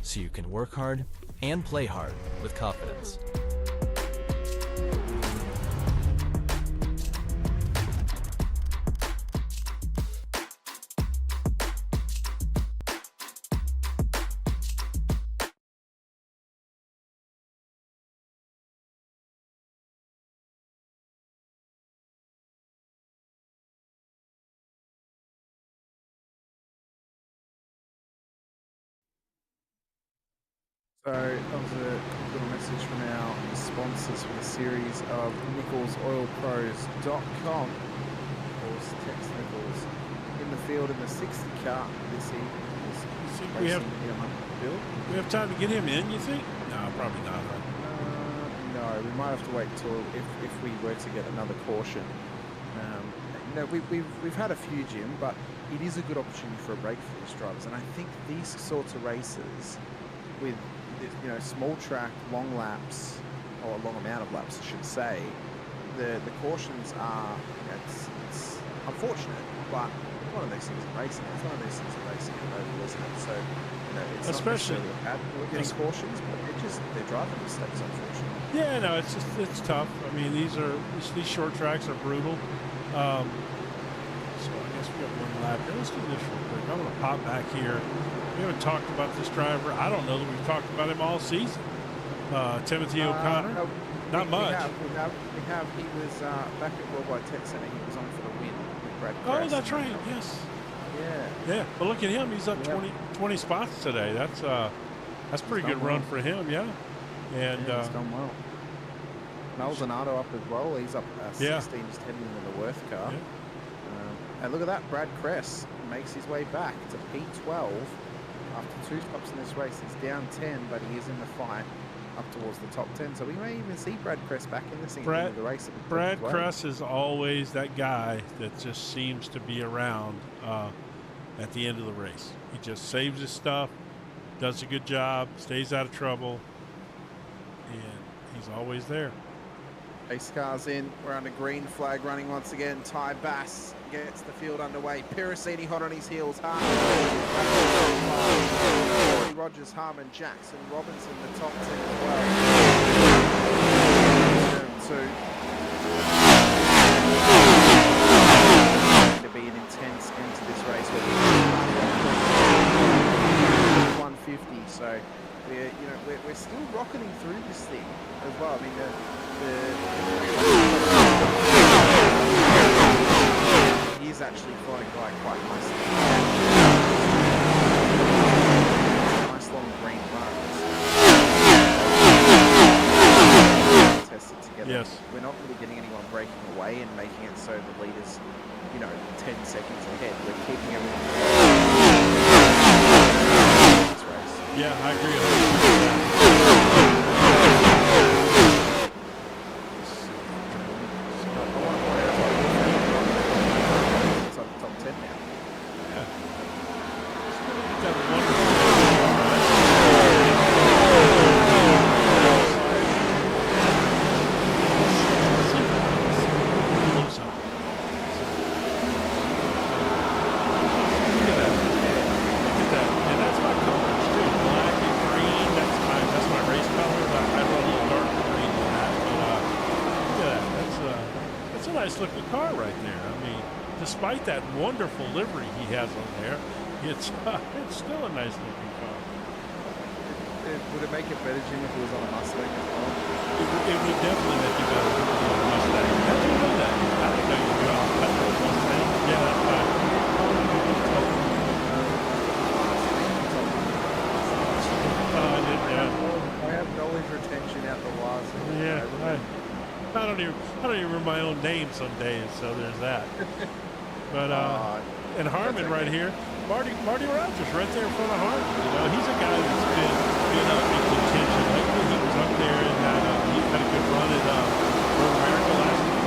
so you can work hard and play hard with confidence. So that was a little message from our sponsors for the series of NicholsOilPros.com. Of course, Tex Nichols in the field in the 60 car this evening. We have time to get him in, you think? No, probably not. Right? No, we might have to wait till if we were to get another caution. We've had a few, Jim, but it is a good opportunity for a break for these drivers, and I think these sorts of races with small track, long laps, or a long amount of laps, I should say, the cautions are, it's unfortunate, but one of these things in racing. It's one of these things in racing, isn't it? So, it's especially not necessarily bad for getting cautions, but they're driving mistakes, unfortunately. Yeah, no, it's tough. I mean, these short tracks are brutal. So I guess we got one lap here. Let's do this real quick. I'm going to pop back here. We haven't talked about this driver. I don't know that we've talked about him all season. Timothy O'Connor? No, Not we much. We have. He was back at Worldwide Tech Center. He was on for the win with Brad Oh, Kress. that's right. Yes. Yeah. Yeah. Well, look at him. He's up Yeah. 20 spots today. That's pretty good done run well. for him. Yeah. And Yeah, he's done well. Maldonado up as well. He's up 16, Yeah. just heading into the Worth car. Yeah. And look at that. Brad Kress makes his way back to P12 after 2 stops in this race. He's down 10, but he is in the fight up towards the top 10. So we may even see Brad Kress back in this thing at the end of the race. Brad Kress is always that guy that just seems to be around at the end of the race. He just saves his stuff, does a good job, stays out of trouble, and he's always there. Race cars in. We're under green flag running once again. Ty Bass gets the field underway. Piracini hot on his heels. Harmon, Rogers, Harmon, Jackson, Robinson, the top 10 as well. Turn 2. Going to be an intense end to this race. 150. So we're still rocketing through this thing as well. I mean he is actually flying by quite nicely. Nice long green runs. Tested together. Yes. We're not really getting anyone breaking away and making it so the leaders, 10 seconds ahead. We're keeping everyone. This race. Yeah, I agree 100% with that. Looking car right there. I mean, despite that wonderful livery he has on there, it's still a nice looking car. Would it make it better, Jim, if it was on a Mustang as well? It would definitely make it better if it was on a Mustang. How'd you know that? I don't know you got a Mustang. Yeah, that's fine. I have knowledge retention out the wazoo. Yeah, I don't even remember my own name some days, so there's that. But and Harmon right here, Marty Rogers right there in front of Harmon. He's a guy that's been up in contention lately. He was up there and he had a good run at Road America last week.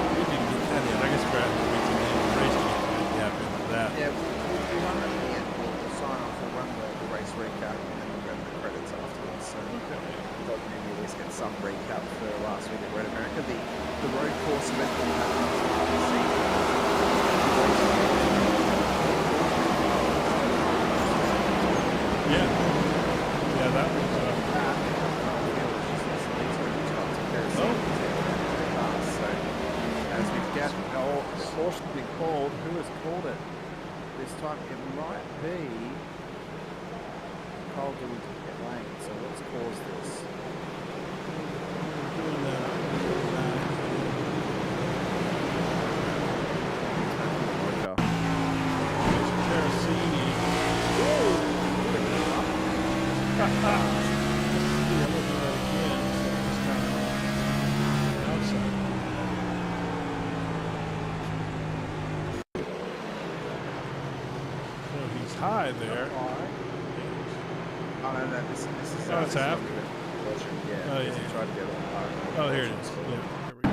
We didn't get that in. I guess Brad was waiting to the race to get after that. Yeah, we run at the end. We'll sign off. We'll run the race recap and then we'll go to the credits afterwards. So maybe at least get some recap for last week at Road America. The road course event that we had last season. Yeah, that was. So as we get the caution to be called, who has called it this time? It might be Carl Lane. So let's pause this. High there. Oh, no, this is it's after. Yeah, Oh, yeah. Try to get it on. Oh, here it is. Yeah, there we go.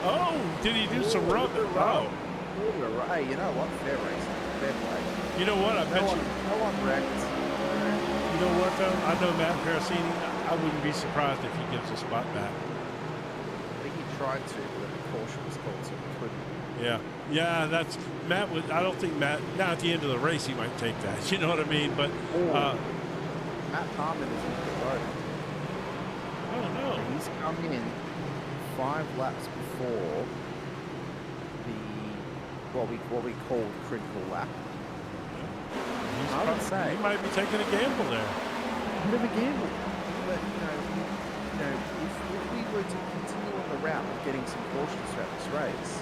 Oh, did he do some rub? Oh. Hey, you know what? Fair race. Fair play. You know what? I bet you. No one wrecked. You know what, though? I know Matt Paracini. I wouldn't be surprised if he gives a spot back. I think he tried to, but the caution was called, so he couldn't. Yeah, that's Matt. I don't think Matt. Now at the end of the race, he might take that. You know what I mean? But Matt Harmon is in the road. Oh no! He's come in 5 laps before what we call critical lap. I would say he might be taking a gamble there. bit of a gamble. But, if we were to continue on the route of getting some cautions throughout this race,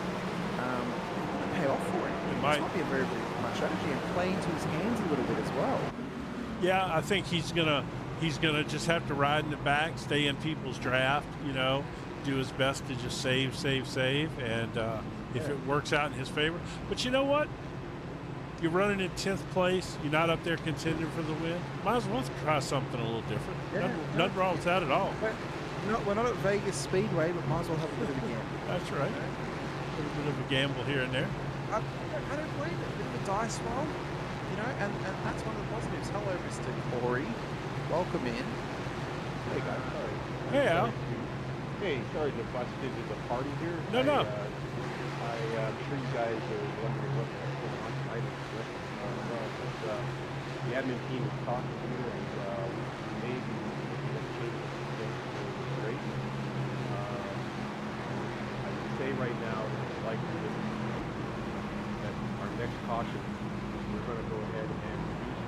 pay off for him. This might be a very, very smart strategy and play into his hands a little bit as well. Yeah, I think he's gonna just have to ride in the back, stay in people's draft, do his best to just save, and if it works out in his favor. But you know what? You're running in 10th place. You're not up there contending for the win. Might as well try something a little different. Nothing wrong with that at all. We're not at Vegas Speedway, but might as well have a bit of a gamble. That's right. A little bit of a gamble here and there. I don't blame it. A bit of a dice roll, and that's one of the positives. Hello, Mr. Corey. Welcome in. Hey, guys. Sorry. Hey, Al. Hey, sorry to bust into the party here. No. I'm sure you guys are wondering what's going on tonight in the but the admin team is talking to you, and we may be looking at changing some things for this race. I would say right now that it's likely that our next caution, we're going to go ahead and reduce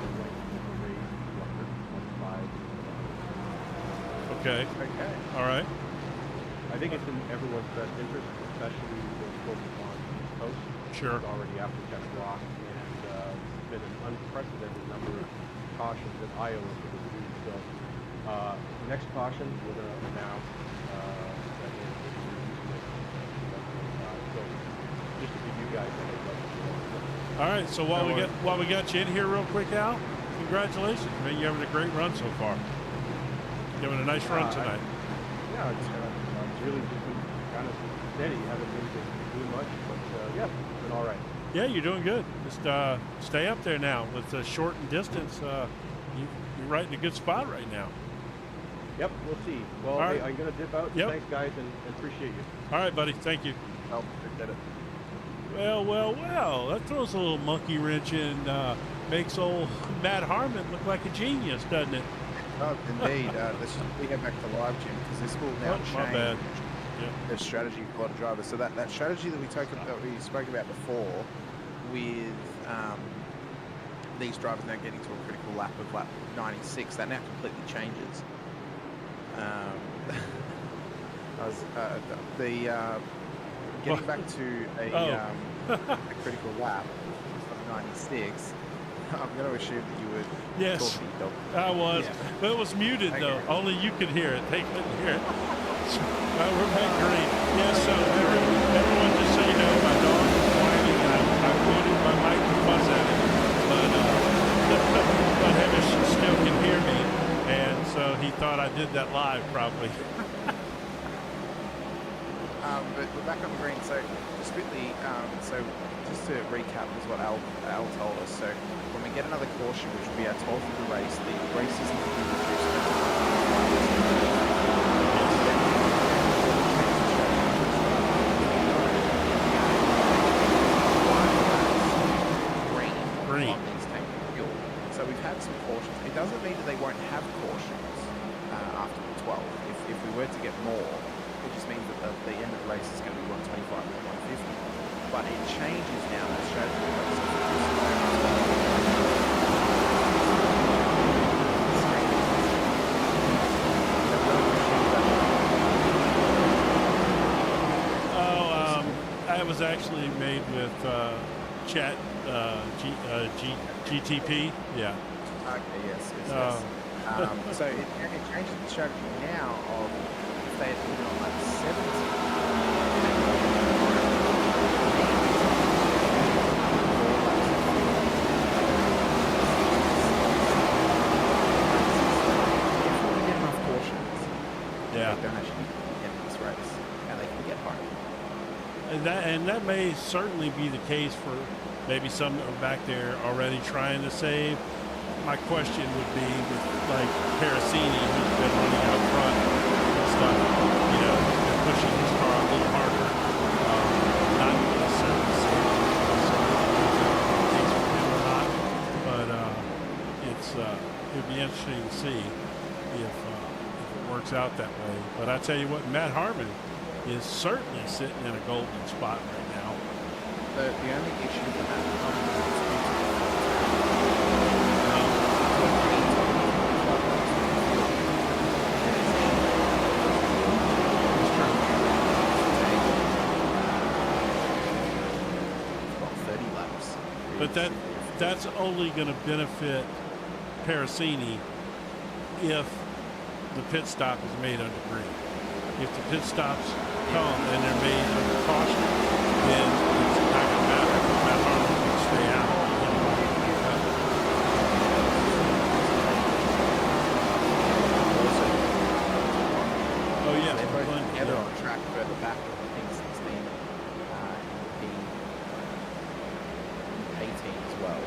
the length of the race to 125. Okay. All right. I think it's in everyone's best interest, especially those focused on the East Coast. Sure. It's already after 10 o'clock, and it's been an unprecedented number of cautions in Iowa for this week. So, next caution, we're going to announce that we're reducing it to 125. So, just to give you guys a heads up. All right. So while we got you in here real quick, Al, congratulations, man. You're having a great run so far. You're having a nice run tonight. It's really just been kind of steady. Haven't been doing much, but it's been all right. Yeah, you're doing good. Just stay up there now with the shortened distance. You're right in a good spot right now. Yep, we'll see. Well, right. I'm going to dip out. Yep. Thanks, guys, and appreciate you. All right, buddy. Thank you. Appreciate it. Well. That throws a little monkey wrench in. Makes old Matt Harmon look like a genius, doesn't it? Oh, indeed. Let's just get back to live, Jim, because this will now change my bad. the strategy for a lot of drivers. So that strategy that we spoke about before with these drivers now getting to a critical lap of lap 96, that now completely changes. Getting back to a critical lap of 96. I'm going to assume that you would. Yes, I was. Yeah. But it was muted, though. Only you could hear it. They couldn't hear it. We're back green. Yeah, so everyone just so you know, my dog is whining, and I'm muting my mic to fuss at it. But Hamish still can hear me, and so he thought I did that live, probably. But we're back on the green. So just quickly, just to recap is what Al told us. So when we get another caution, which will be our 12th of the race isn't going to be reduced. Green. So we've had some cautions. It doesn't mean that they won't have cautions after the 12. If we were to get more, it just means that the end of the race is going to be 125 or 150. But it changes now that strategy. That was actually made with Chat GTP. Yeah. Okay. Yes. So it changes the strategy now of if they had put it on like 70. And that may certainly be the case for maybe some that are back there already trying to save. My question would be with like Parasini, who's been running out front and stuff, and pushing his car a little harder, not necessarily saving the case for him or not, but it would be interesting to see if it works out that way. But I tell you what, Matt Harmon is certainly sitting in a golden spot right now. The only issue with that But that's only going to benefit Parasini if the pit stop is made under green. If the pit stops come and they're made under caution, then it's not going to matter. Matt Harmon's going to stay out. Oh yeah, they're both Glenn, together yeah. on track further back in the P16, P18 as well.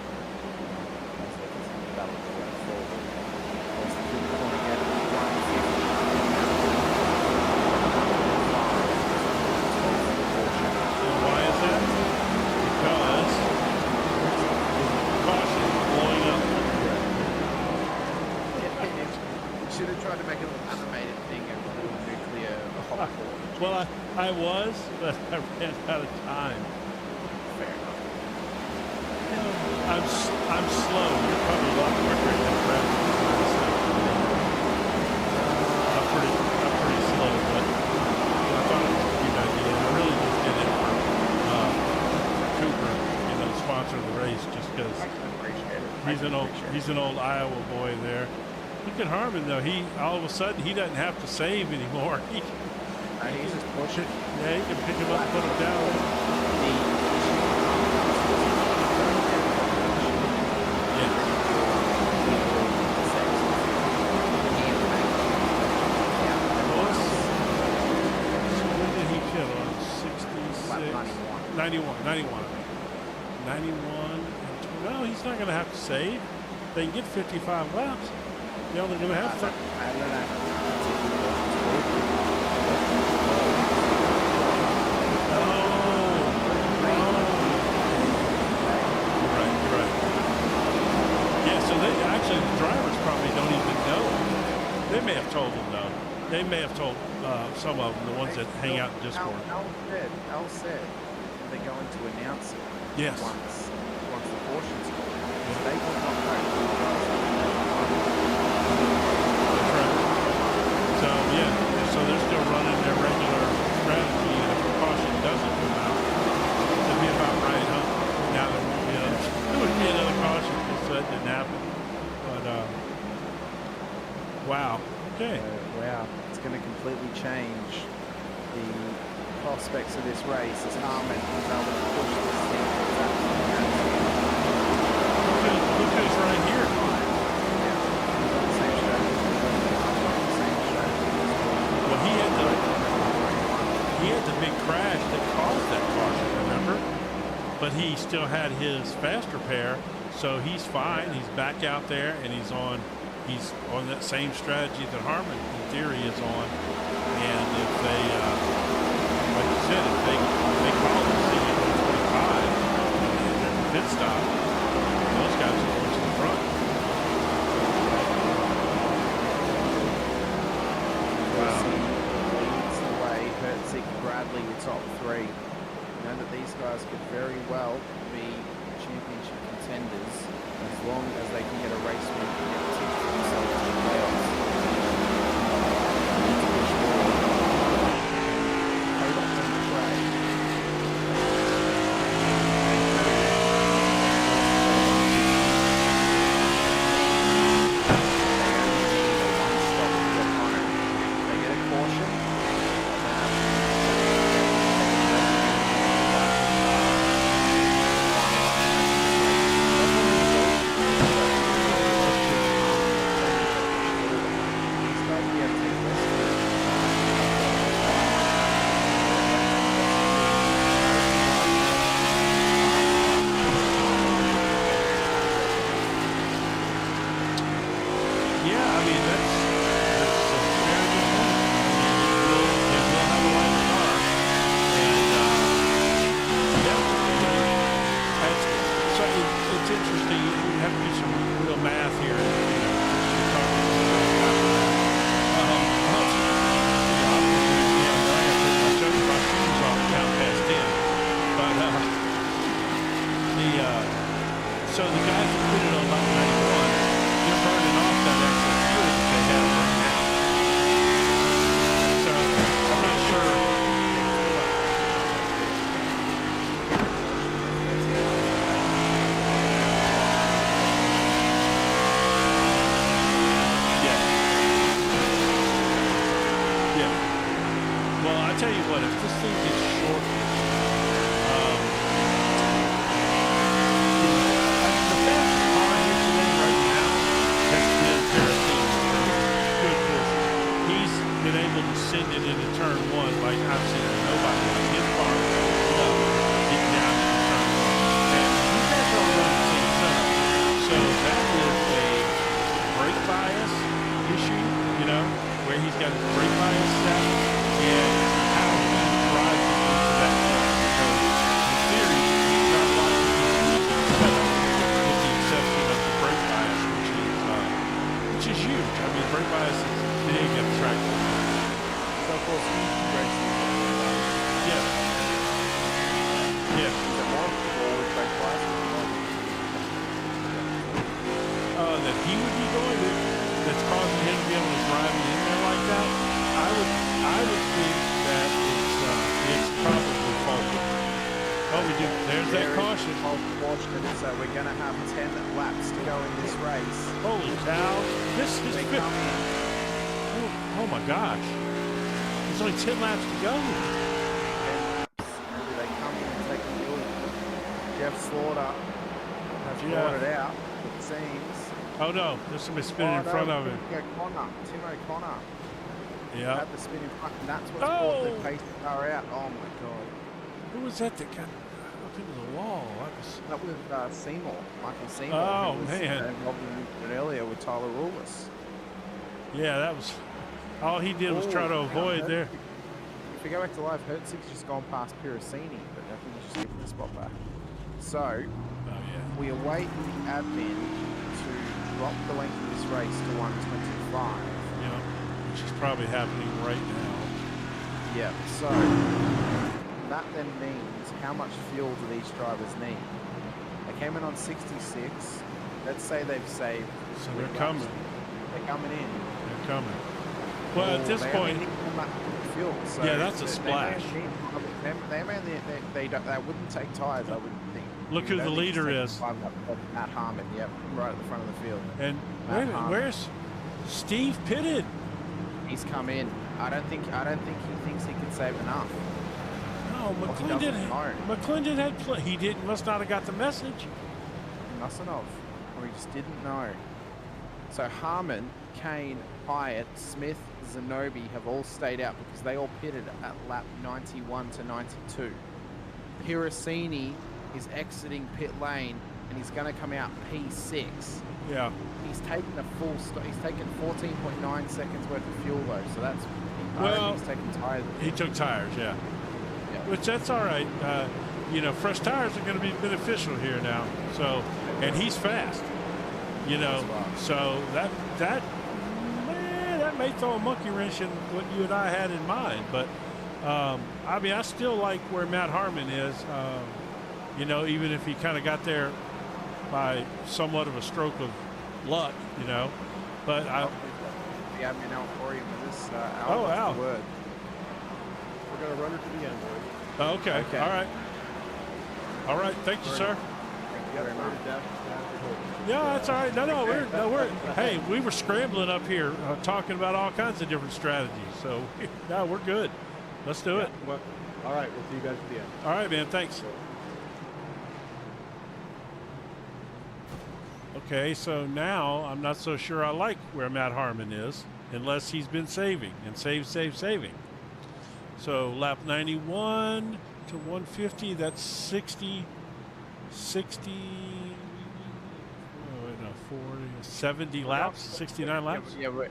As they continue battling their way forward. There's the good Cornaggedon, 150. And why is that? Because caution is blowing up. Should have tried to make a little animated thing of a little nuclear hot core. Well, I was, but I ran out of time. Fair enough. I'm slow. You're probably a lot quicker than Brad. I'm pretty slow, but I thought it was a cute idea. I really just did it for Cooper, sponsor the race, just because I can appreciate it. he's an old Iowa boy there. Look at Harmon though. He all of a sudden he doesn't have to save anymore. He He's just pushing. Yeah, he can pick him up and put him down. Yeah. So when did he kill on? 66? 91. Well, he's not going to have to save. They can get 55 laps. They're only going to have to. Actually, the drivers probably don't even know. They may have told them, though. They may have told some of them, the ones that hang out in Discord. Al said they're going to announce it Yes. once the portion's gone. So they will not know. That's right. So, yeah. So they're still running their regular strategy, and if the caution doesn't come out, it'll be about right, huh? Now there won't be another caution, so that didn't happen. Wow. Okay. Wow. It's going to completely change the prospects of this race as Harmon is able to push this thing. Look who's right here. Same strategy. Well, he had the big crash that caused that caution, remember? But he still had his faster pair, so he's fine. He's back out there, and he's on that same strategy that Harmon, in theory, is on. And if they, like you said, if they call this thing at 25 and there's a pit stop, those guys are going to the front. Wow. Leads the way. Hertzik, Bradley, the top three. You know that these guys could very well be championship contenders as long as they can get a race win and get tickets for themselves to the playoffs. tell you what, if this thing gets short, the fastest car here today right now has been Parasini. Good portion. He's been able to send it into turn one like I've seen nobody like his car. Get down into turn one. And you guys are on the same zone. So that is a brake bias issue, you know, where he's got his brake bias set and how he drives it into that turn. So in theory, he's got a lot of setup with the exception of the brake bias, which is huge. I mean, brake bias is big at the track. So of course, racing. Yeah. Yeah. Is it more forward brake bias? That he would be doing it, that's causing him to be able to drive it in there like that. I would think that it's probably faulty. Oh, we do. There's that caution. So we're going to have 10 laps to go in this race. Holy cow! This is They 50. come in. Oh my gosh! There's only 10 laps to go. 10 laps. Maybe they come in and take the lead. Jeff Slaughter has brought it out, it seems. Oh no, there's somebody spinning in front of him. Tim O'Connor. Yeah. Had the spin in front, and that's what's brought the pace car out. Oh my god. Who was that got up into the wall? That was Seymour, Michael Seymour. Oh, who was, man. Involved in it earlier with Tyler Rulis. Yeah, that was. All he did was try to avoid there. If we go back to live, Hertzig's just gone past Pirasini, but I think he's just giving the spot back. So, we await the admin to drop the length of this race to 125. Yeah, which is probably happening right now. Yeah, so that then means how much fuel do these drivers need? They came in on 66. Let's say they've saved. So they're coming. They're coming in. They're coming. Well, at this point, fuel, so yeah, that's a splash. They wouldn't take tires, I wouldn't think. Look who the leader is. Matt Harmon, yep, right at the front of the field. And where's Steve pitted? He's come in. I don't think he thinks he can save enough. No, McClendon had he didn't must not have got the message. He mustn't have, or he just didn't know. So Harmon, Kane, Hyatt, Smith, Zanobi have all stayed out because they all pitted at lap 91 to 92. Pirasini is exiting pit lane and he's going to come out P6. Yeah. He's taken a full stop. He's taken 14.9 seconds worth of fuel though, so that's. Well, he's taken tires. He took tires, yeah. Which that's all right. You know, fresh tires are going to be beneficial here now. So, and he's fast. You know, so that may throw a monkey wrench in what you and I had in mind. But I mean, I still like where Matt Harmon is. You know, even if he kind of got there by somewhat of a stroke of luck, you know. But the admin out for you with this. Al. Word. We're going to run her to the end, boys. Oh, okay. All right. All right. Thank you, sir. Thank you very much. Yeah, that's all right. No, hey, we were scrambling up here talking about all kinds of different strategies. So, no, we're good. Let's do it. Well, all right. We'll see you guys at the end. All right, man. Thanks. Okay, so now I'm not so sure I like where Matt Harmon is unless he's been saving and saving. So lap 91 to 150, that's 60, 70 laps, 69 laps? Yeah, we're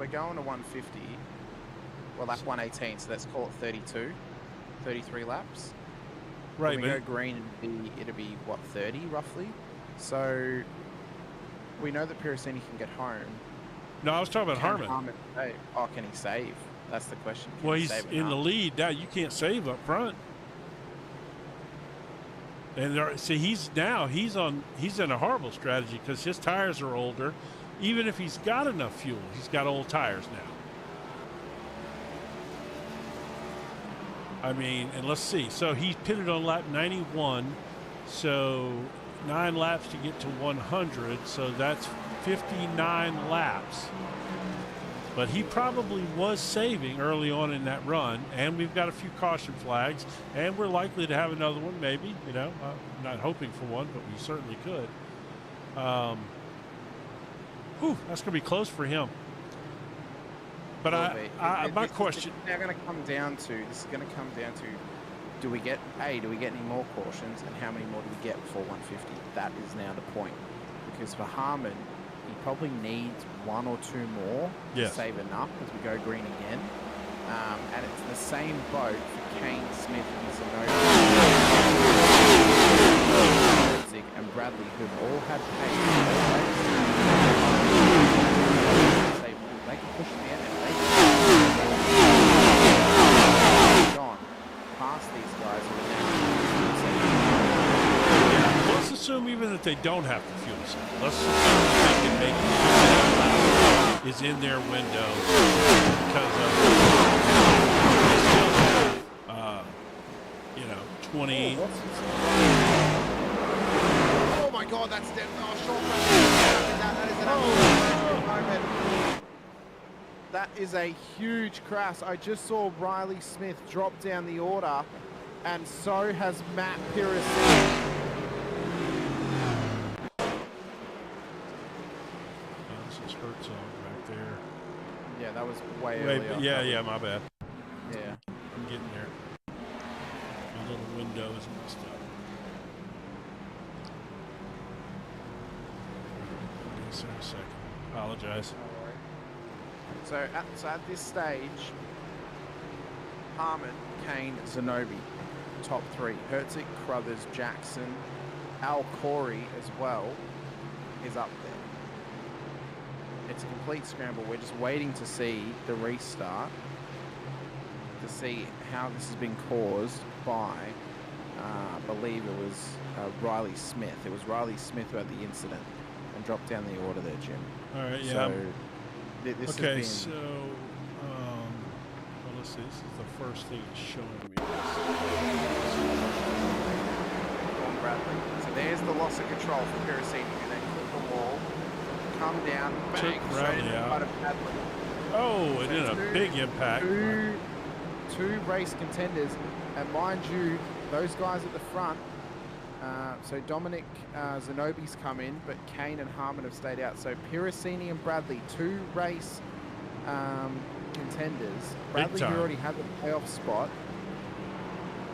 going to 150. Well, that's 118, so let's call it 33 laps. Right, when we go green, it'll be what, 30 roughly? So we know that Pirasini can get home. No, I was talking about Harmon. Can he save? That's the question. Well, he's in the lead now. You can't save up front. And see, he's in a horrible strategy because his tires are older. Even if he's got enough fuel, he's got old tires now. I mean, and let's see. So he pitted on lap 91. So 9 laps to get to 100. So that's 59 laps. but he probably was saving early on in that run, and we've got a few caution flags, and we're likely to have another one, maybe. You know, I'm not hoping for one, but we certainly could. That's going to be close for him. But my question now going to come down to do we get any more cautions, and how many more do we get before 150? That is now the point, because for Harmon, he probably needs one or two more to save enough as we go green again. And it's the same boat for Kane, Smith, and Zig and Bradley, who've all had pace. They can push in the end, and they can gone past these guys who are now. Let's assume even that they don't have to fuel cell. Let's assume they can make it is in their window because of they still have 20. Oh my God, that's dead. Oh, short. That is an absolute moment. That is a huge crash. I just saw Riley Smith drop down the order, and so has Matt Piracini. This is Hertzog back there. Yeah, that was way earlier. Yeah, my bad. Yeah. I'm getting there. My little window is messed up. Give me a second. Apologize. So at this stage, Harmon, Kane, Zanobi, top three. Herzig, Crothers, Jackson, Al Corey as well is up there. It's a complete scramble. We're just waiting to see the restart to see how this has been caused by, I believe it was Riley Smith. It was Riley Smith who had the incident and dropped down the order there, Jim. All right, yeah. So, this okay, has been... so let's see. This is the first thing it's showing me. Bradley. So there's the loss of control for Piracini, and then clip the wall, come down, bang, straight into the butt of Bradley. Oh, it did a big impact. Two race contenders, and mind you, those guys at the front. So Dominic Zanobi's come in, but Kane and Harmon have stayed out. So Piracini and Bradley, two race contenders. Bradley, who already had the playoff spot,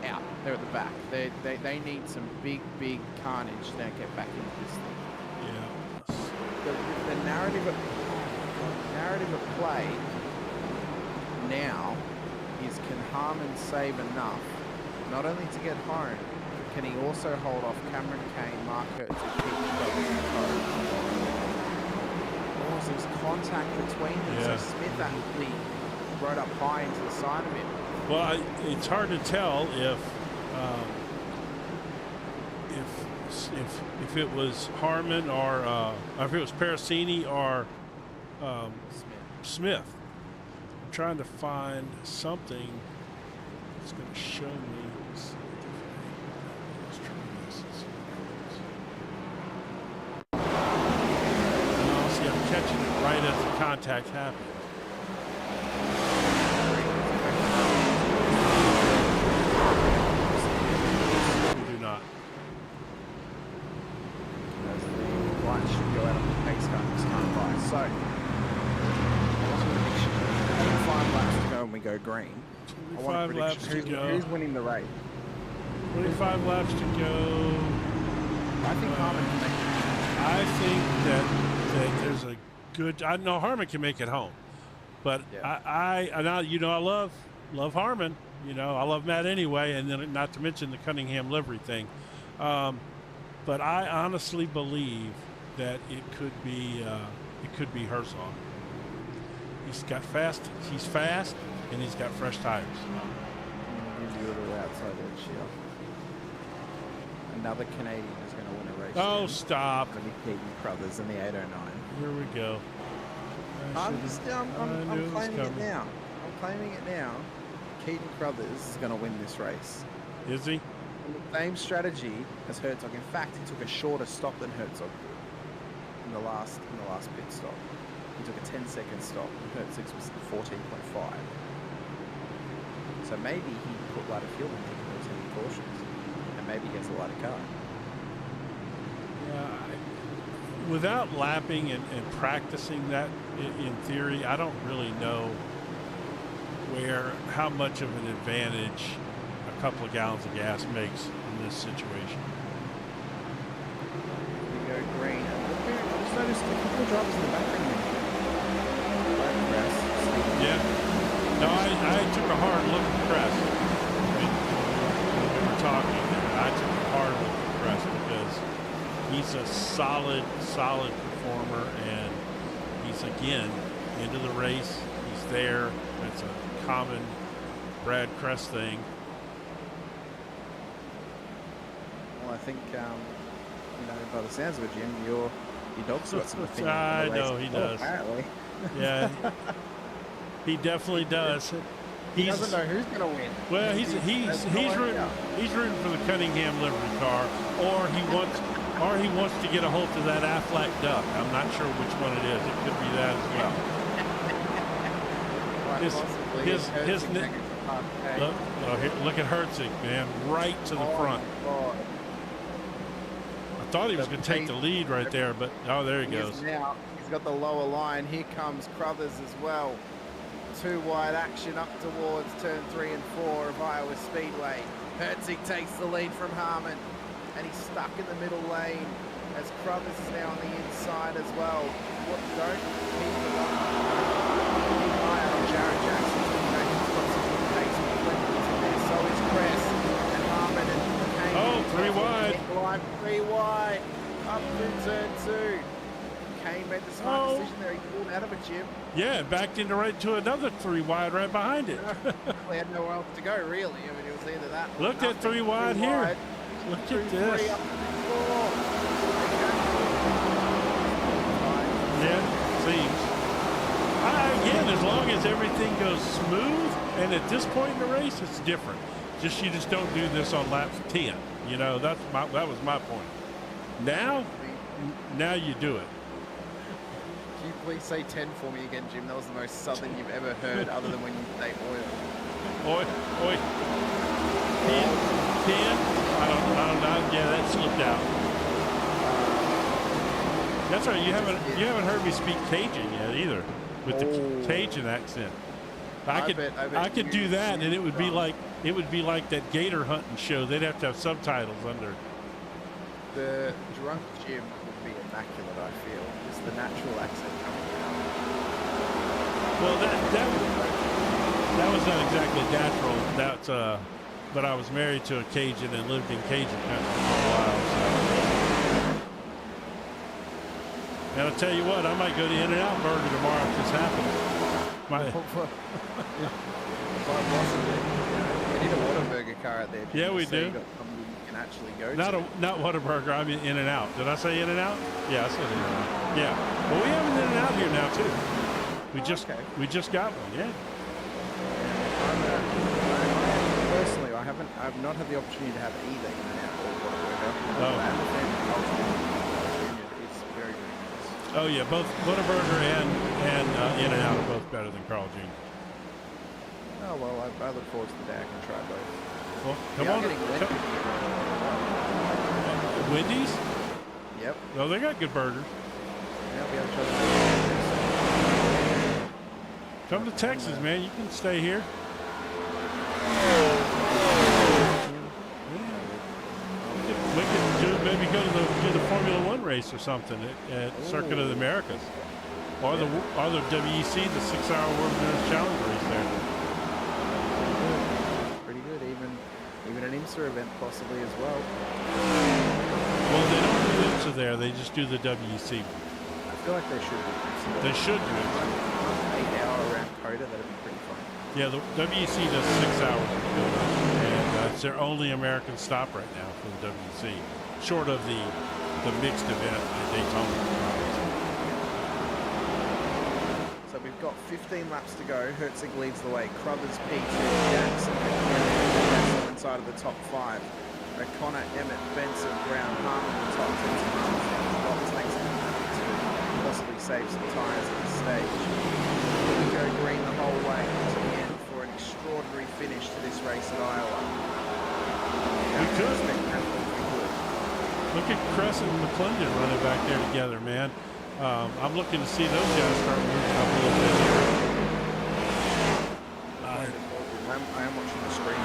out. They're at the back. They need some big carnage to get back into this thing. Yeah. The narrative of play now is, can Harmon save enough not only to get home, but can he also hold off Cameron Kane, Mark Hertz, and Pete Crothers? There's contact between them. Yeah. So Smith actually rode up high into the side of him. Well, it's hard to tell if it was Harmon or if it was Piracini or Smith. I'm trying to find something that's going to show me. Let's try this. See, I'm catching it right as the contact happened. We do not. As the lights should go out on the pace car this time by. So, 5 laps to go and we go green. 25 laps to go. Who's winning the race? 25 laps to go. I think Harmon can make it. I think that there's a good. I know Harmon can make it home, but Yeah. I love Harmon. You know, I love Matt anyway, and then not to mention the Cunningham livery thing. But I honestly believe that it could be Herzog. He's fast, and he's got fresh tires. Gives you a little outside edge here. Another Canadian is going to win a race. Oh, stop! Going to be Keaton Crothers in the 809. Here we go. I'm claiming it now. I'm claiming it now. Keaton Crothers is going to win this race. Is he? And the same strategy as Herzog. In fact, he took a shorter stop than Herzog in the last pit stop. He took a 10-second stop. Herzig was 14.5. So maybe he put lighter fuel in thinking there was any cautions, and maybe he has a lighter car. Yeah, without lapping and practicing that in theory, I don't really know how much of an advantage a couple of gallons of gas makes in this situation. We go green. I just noticed a couple of drivers in the background. Yeah. No, I took a hard look at the crest when we were talking. I took a hard look at the crest because he's a solid performer, and he's again into the race. He's there. It's a common Brad Crest thing. Well, I think by the sounds of it, Jim, your dog's got some opinion. I know he does. Apparently. Yeah, he definitely does. He doesn't know who's going to win. Well, he's rooting for the Cunningham livery car, or he wants to get a hold of that Aflac duck. I'm not sure which one it is. It could be that as well. Look at Herzig, man, right to the front. God. I thought he was going to take the lead right there, but there he goes. Now he's got the lower line. Here comes Crothers as well. Two wide action up towards turn 3 and 4 of Iowa Speedway. Herzig takes the lead from Harmon, and he's stuck in the middle lane as Crothers is now on the inside as well. Don't keep an eye on Jared Jackson. He's got some good pace with Clinton's in there. So is Cress and Harmon and Kane. Oh, 3 wide. 3 wide. Up through turn 2. Kane made the smart decision there. He pulled out of it, Jim. Yeah, backed into right to another 3 wide right behind it. He had nowhere else to go, really. I mean, it was either that. Look at 3 wide here. Look at this. Yeah, seems. Again, as long as everything goes smooth, and at this point in the race, it's different. You just don't do this on lap 10. You know, that was my point. Now you do it. Can you please say 10 for me again, Jim? That was the most southern you've ever heard, other than when you say oil. Oi. 10? I don't know. Yeah, that slipped out. That's right. You haven't heard me speak Cajun yet either, with the Cajun accent. I could do that, and it would be like that gator hunting show. They'd have to have subtitles under. The drunk Jim would be immaculate, I feel. Just the natural accent coming out. Well, that was not exactly natural. That's but I was married to a Cajun and lived in Cajun country for a while. So. And I'll tell you what, I might go to In-N-Out Burger tomorrow if this happens. We need a Whataburger car out there. Jim, yeah, we so do. You got somebody you can actually go to. Not Whataburger. I mean In-N-Out. Did I say In-N-Out? Yeah, I said In-N-Out. Yeah. Well, we have an In-N-Out here now too. We just got one. Yeah. Personally, I've not had the opportunity to have either In-N-Out or Whataburger. It's very, very nice. Oh yeah, both Whataburger and In-N-Out are both better than Carl Jr. Oh well, I look forward to the day I can try both. Well, come on. Wendy's? Yep. No, they got good burgers. Yeah, we have to Come to Texas, man. You can stay here. We could maybe go to the Formula One race or something at Circuit of the Americas, or the WEC, the 6-hour World Endurance Challenge race there. Pretty good, even an IMSA event possibly as well. Well, they don't do IMSA there; they just do the WEC. I feel like they should do. They should do it. 8-hour around Coda, that'd be pretty fun. Yeah, the WEC does 6 hours of Coda, and it's their only American stop right now for the WEC, short of the mixed event at Daytona. So we've got 15 laps to go. Herzig leads the way. Crothers, P2, Jackson, inside of the top 5. O'Connor, Emmett, Benson, Brown, Harmon, the top 10. Crothers makes it possibly save some tyres at this stage. We go green the whole way to the end for an extraordinary finish to this race at Iowa. We could. Look at Crescent and McClendon running back there together, man. I'm looking to see those guys start moving up a little bit here. I am watching the screen.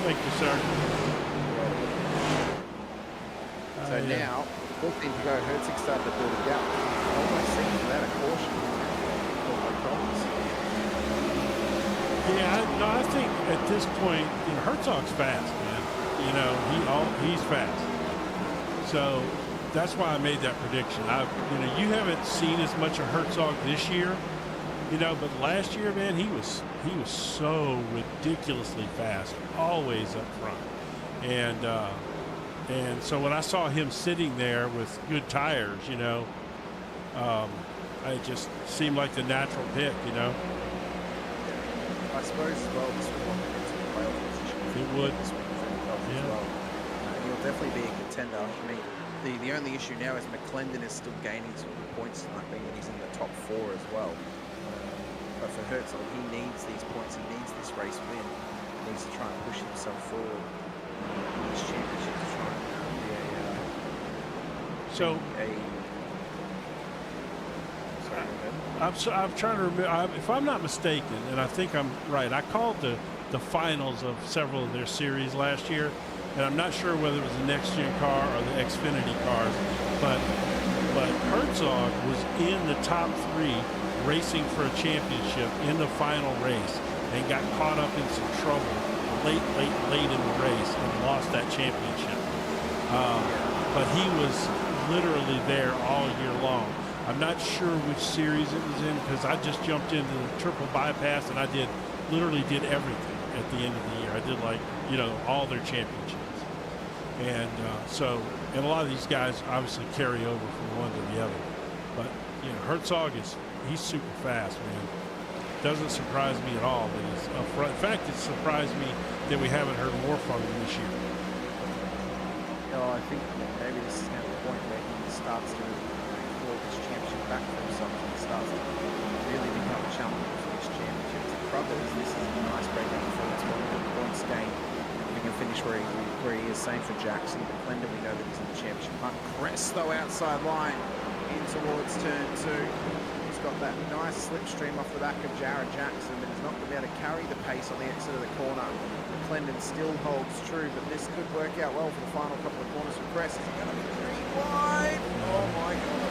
Thank you, sir. So now, good thing to go. Herzig started to build a gap. Almost seems without a caution. Yeah, I think at this point, Herzog's fast, man. He's fast. So that's why I made that prediction. You haven't seen as much of Herzog this year, but last year, man, he was so ridiculously fast, always up front. And so when I saw him sitting there with good tires, it just seemed like the natural pick, I suppose as well, this would want to get to the playoff position. It would. Yeah. Well. He'll definitely be a contender. I mean, the only issue now is McClendon is still gaining some good points tonight, being that he's in the top 4 as well. But for Herzog, he needs these points. He needs this race win. He needs to try and push himself forward in this championship to try and be I'm trying to remember. If I'm not mistaken, and I think I'm right, I called the finals of several of their series last year, and I'm not sure whether it was the next-gen car or the Xfinity cars, but Herzog was in the top 3 racing for a championship in the final race and got caught up in some trouble late in the race and lost that championship. But he was literally there all year long. I'm not sure which series it was in because I just jumped into the triple bypass and I literally did everything at the end of the year. I did all their championships. And and a lot of these guys obviously carry over from one to the other. But, Herzog he's super fast, man. Doesn't surprise me at all that he's up front. In fact, it surprised me that we haven't heard more from him this year. I think maybe this is now the point where he starts to claw this championship back for himself and starts to really become a challenger for this championship. The Brothers, this is a nice breakout performance. 100 points gained. He can finish where he is. Same for Jackson. McClendon, we know that he's in the championship hunt. Crest, though, outside line in towards turn 2. He's got that nice slipstream off the back of Jared Jackson, but he's not going to be able to carry the pace on the exit of the corner. McClendon still holds true, but this could work out well for the final couple of corners for Crest. Is he going to be 3 wide? Oh my God.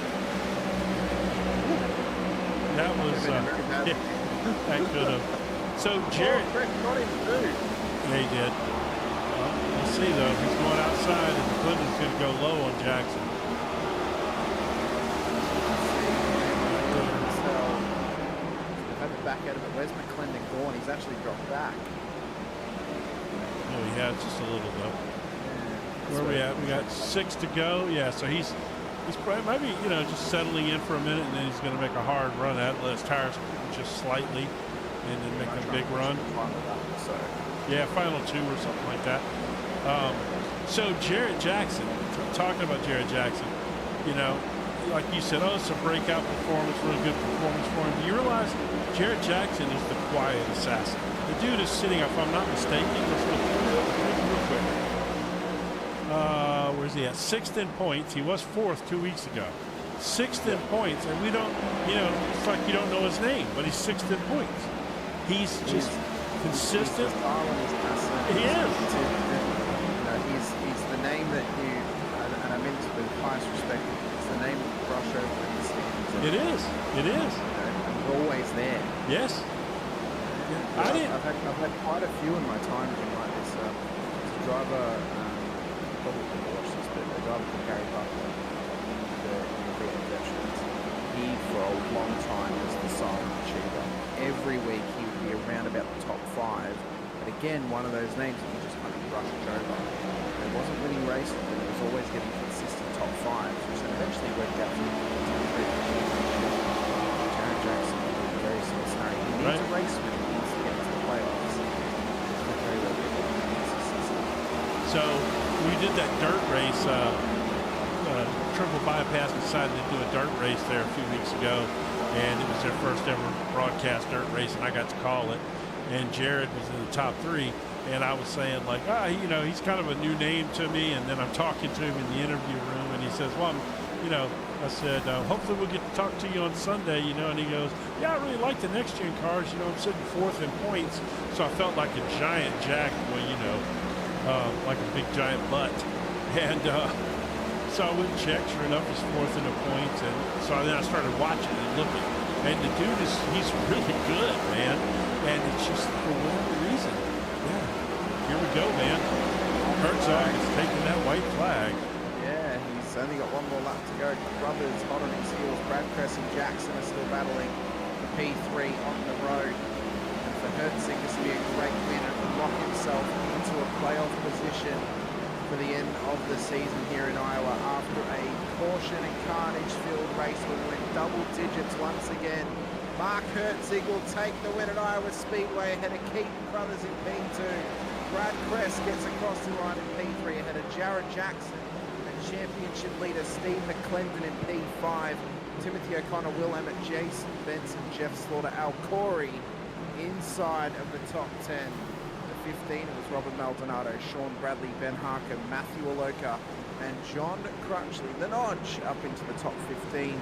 That was that could have. So Jared, Crest got him too. Yeah, he did. Well, we'll see though. If he's going outside, and McClendon's going to go low on Jackson. Back out of it. Where's McClendon gone? He's actually dropped back. No, he had just a little though. Yeah, where are we at? We got 6 to go. Yeah, so he's probably maybe just settling in for a minute, and then he's going to make a hard run at it. Let his tires just slightly, and then make a big run. Yeah, final 2 or something like that. So Jared Jackson, talking about Jared Jackson, like you said, it's a breakout performance, really good performance for him. Do you realize Jared Jackson is the quiet assassin? The dude is sitting, if I'm not mistaken, let's look real quick. Where's he at? 6th in points. He was 4th 2 weeks ago. 6th in points, and we don't, it's like you don't know his name, but he's 6th in points. He's just consistent. He is. He's the name that you, and I mean this with the highest respect, it's the name that you brush over in the stands. It is. He's always there. Yes. I've had quite a few in my time like this. There's a driver, probably didn't watch this, but a driver called Gary Butler, the Vietnam veterans. He, for a long time, was the silent achiever. Every week he would be around about the top 5. But again, one of those names that you just kind of brush over. It wasn't winning races, but it was always getting consistent top 5s, which then eventually worked out for him. Jared Jackson, very similar scenario. He needs a race win. He needs to get into the playoffs. So we did that dirt race. Triple Bypass decided to do a dirt race there a few weeks ago, and it was their first ever broadcast dirt race, and I got to call it. And Jared was in the top 3, and I was saying like, you know, he's kind of a new name to me. And then I'm talking to him in the interview room, and he says, well, you know, I said, hopefully we'll get to talk to you on Sunday, you know. And he goes, yeah, I really like the next gen cars. You know, I'm sitting 4th in points, so I felt like a giant jack, well, you know, like a big giant butt. And so I went and checked. Sure enough, he's 4th in the points. And so then I started watching and looking. And the dude he's really good, man. And it's just for whatever reason. Yeah. Here we go, man. Herzog is taking that white flag. Yeah, he's only got one more lap to go. Brothers hot on his heels. Brad Cress and Jackson are still battling the P3 on the road. And for Herzog, this will be a great win and lock himself into a playoff position for the end of the season here in Iowa after a caution and carnage-filled race. We went double digits once again. Mark Herzog will take the win at Iowa Speedway ahead of Keaton Brothers in P2. Brad Cress gets across the line in P3 ahead of Jared Jackson and championship leader Steve McClendon in P5. Timothy O'Connor, Will Emmett, Jason Benson, Jeff Slaughter, Al Corey inside of the top 10. The 15, it was Robert Maldonado, Sean Bradley, Ben Harker, Matthew Aloka, and John Crutchley. The notch up into the top 15.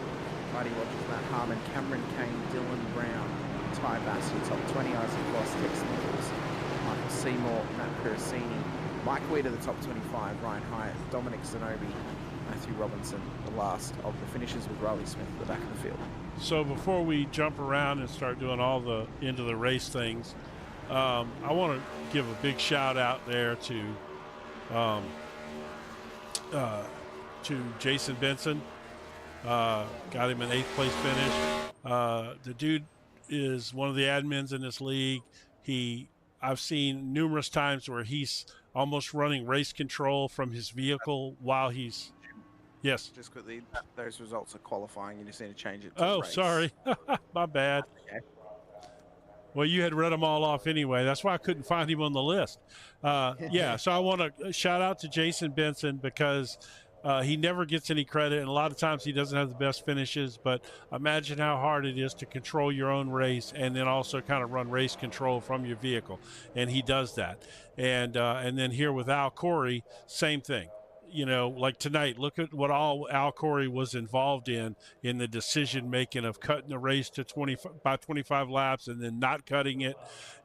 Buddy Rogers, Matt Harmon, Cameron Kane, Dylan Brown, Ty Bass, your top 20, Isaac Ross, Tex Nichols, Michael Seymour, Matt Pericini, Mike Weeder, the top 25, Ryan Hyatt, Dominic Zanobi, Matthew Robinson, the last of the finishers with Riley Smith at the back of the field. So before we jump around and start doing all the into the race things, I want to give a big shout out there to Jason Benson. Got him an 8th place finish. The dude is one of the admins in this league. I've seen numerous times where he's almost running race control from his vehicle while he's. Yes. Just quickly, those results are qualifying. You just need to change it to Oh, race. sorry. My bad. Okay. Well, you had read them all off anyway. That's why I couldn't find him on the list. Yeah, so I want to shout out to Jason Benson because he never gets any credit, and a lot of times he doesn't have the best finishes, but imagine how hard it is to control your own race and then also kind of run race control from your vehicle, and he does that. And then here with Al Corey, same thing. You know, like tonight, look at what all Al Corey was involved in the decision making of cutting the race to 25 laps and then not cutting it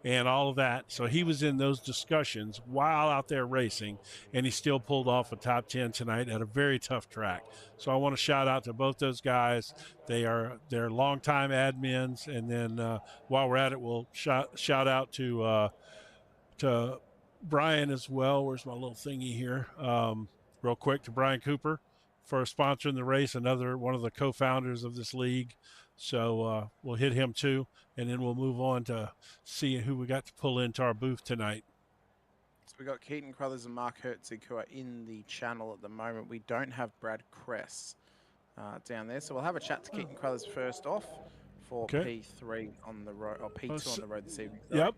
and all of that. So he was in those discussions while out there racing, and he still pulled off a top 10 tonight at a very tough track. So I want to shout out to both those guys. They're longtime admins. And then while we're at it, we'll shout out to Brian as well. Where's my little thingy here? Real quick, to Brian Cooper for sponsoring the race, another one of the co-founders of this league. So we'll hit him too, and then we'll move on to see who we got to pull into our booth tonight. So we got Keaton Crothers and Mark Herzog who are in the channel at the moment. We don't have Brad Cress down there, so we'll have a chat to Keaton Crothers first off for P3 on the road, or P2 on the road this evening. Yep.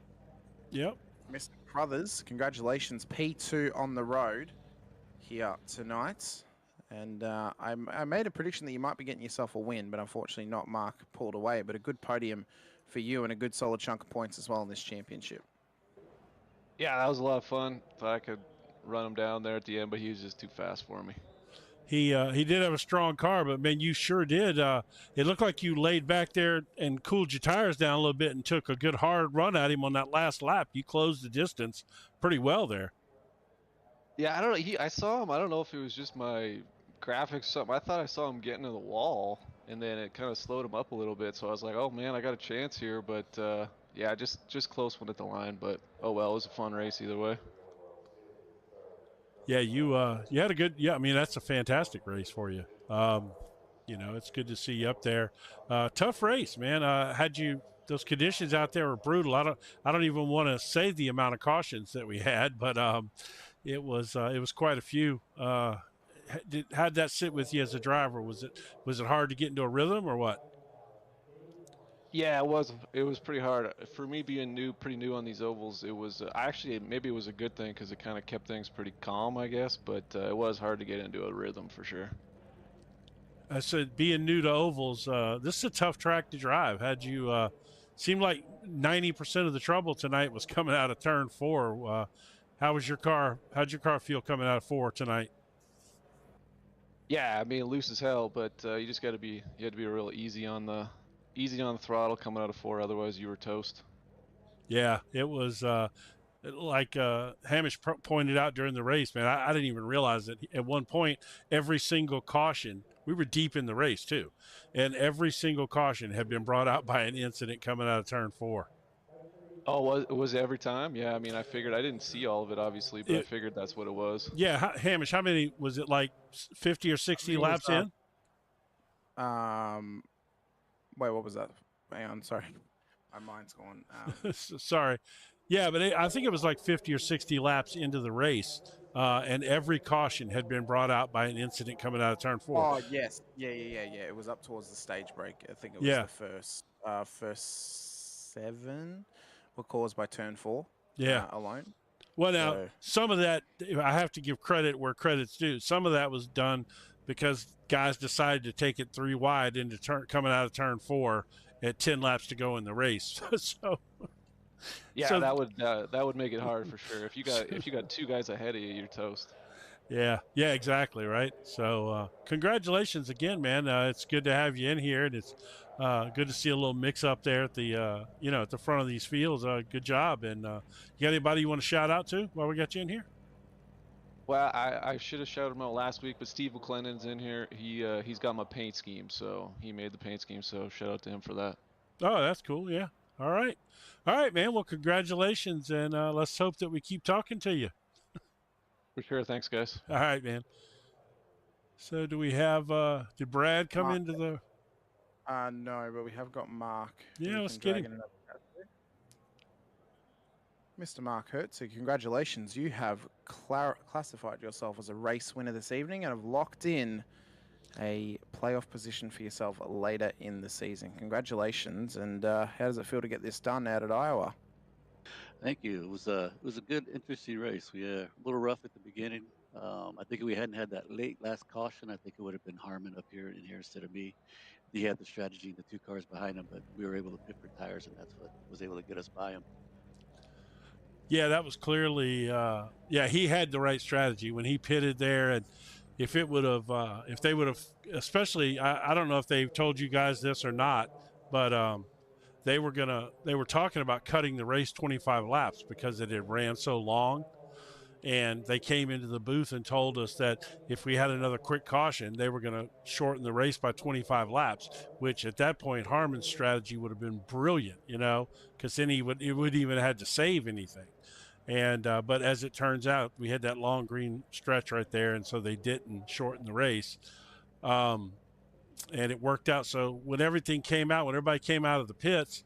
Mr. Crothers, congratulations, P2 on the road here tonight. And I made a prediction that you might be getting yourself a win, but unfortunately not. Mark pulled away, but a good podium for you and a good solid chunk of points as well in this championship. Yeah, that was a lot of fun. Thought I could run him down there at the end, but he was just too fast for me. He did have a strong car, but man, you sure did. It looked like you laid back there and cooled your tires down a little bit and took a good hard run at him on that last lap. You closed the distance pretty well there. Yeah, I don't know. I saw him. I don't know if it was just my graphics or something. I thought I saw him getting to the wall, and then it kind of slowed him up a little bit. So I was like, oh man, I got a chance here. But yeah, just close one at the line. But oh well, it was a fun race either way. Yeah, you had a good. Yeah, I mean that's a fantastic race for you. You know, it's good to see you up there. Tough race, man. Those conditions out there were brutal. I don't even want to say the amount of cautions that we had, but it was quite a few. How'd that sit with you as a driver? Was it hard to get into a rhythm or what? Yeah, it was pretty hard for me being pretty new on these ovals. It was actually maybe it was a good thing because it kind of kept things pretty calm, I guess. But it was hard to get into a rhythm for sure. I said, being new to ovals, this is a tough track to drive. Had you seemed like 90% of the trouble tonight was coming out of turn 4. How was your car? How'd your car feel coming out of 4 tonight? Yeah, I mean loose as hell, but you just got to be you had to be real easy on the throttle coming out of 4. Otherwise, you were toast. Yeah, it was like Hamish pointed out during the race, man. I didn't even realize that at one point, every single caution, we were deep in the race too, and every single caution had been brought out by an incident coming out of turn 4. Oh, was it every time? Yeah, I mean, I figured I didn't see all of it obviously, but I figured that's what it was. Yeah, Hamish, how many was it? Like 50 or 60 laps in? Wait, what was that? Hang on, sorry. My mind's gone. Sorry. Yeah, but I think it was like 50 or 60 laps into the race, and every caution had been brought out by an incident coming out of turn 4. Oh, yes. Yeah. It was up towards the stage break. I think it was the first 7 were caused by turn 4 alone. Well, now, some of that, I have to give credit where credit's due. Some of that was done because guys decided to take it 3 wide into coming out of turn 4 at 10 laps to go in the race. Yeah, that would make it hard for sure. If you got 2 guys ahead of you, you're toast. Yeah, exactly, right? So congratulations again, man. It's good to have you in here, and it's good to see a little mix up there at the at the front of these fields. Good job. And you got anybody you want to shout out to while we got you in here? Well, I should have shouted him out last week, but Steve McClennan's in here. He's got my paint scheme, so he made the paint scheme. So shout out to him for that. Oh, that's cool. Yeah. All right, man. Well, congratulations, and let's hope that we keep talking to you. For sure. Thanks, guys. All right, man. So do we have, did Brad come Mark. into the? No, but we have got Mark. Yeah, let's get him. Mr. Mark Herzig, congratulations. You have classified yourself as a race winner this evening and have locked in a playoff position for yourself later in the season. Congratulations. And how does it feel to get this done out at Iowa? Thank you. It was a good, interesting race. We a little rough at the beginning. I think if we hadn't had that last caution, I think it would have been Harmon up here instead of me. He had the strategy, the 2 cars behind him, but we were able to pit for tires, and that's what was able to get us by him. Yeah, that was clearly. He had the right strategy when he pitted there, and if they would have, especially, I don't know if they've told you guys this or not, but they were talking about cutting the race 25 laps because it had ran so long. And they came into the booth and told us that if we had another quick caution, they were going to shorten the race by 25 laps, which at that point, Harmon's strategy would have been brilliant, because then he wouldn't even have had to save anything. And but as it turns out, we had that long green stretch right there, and so they didn't shorten the race. And it worked out. So when everybody came out of the pits,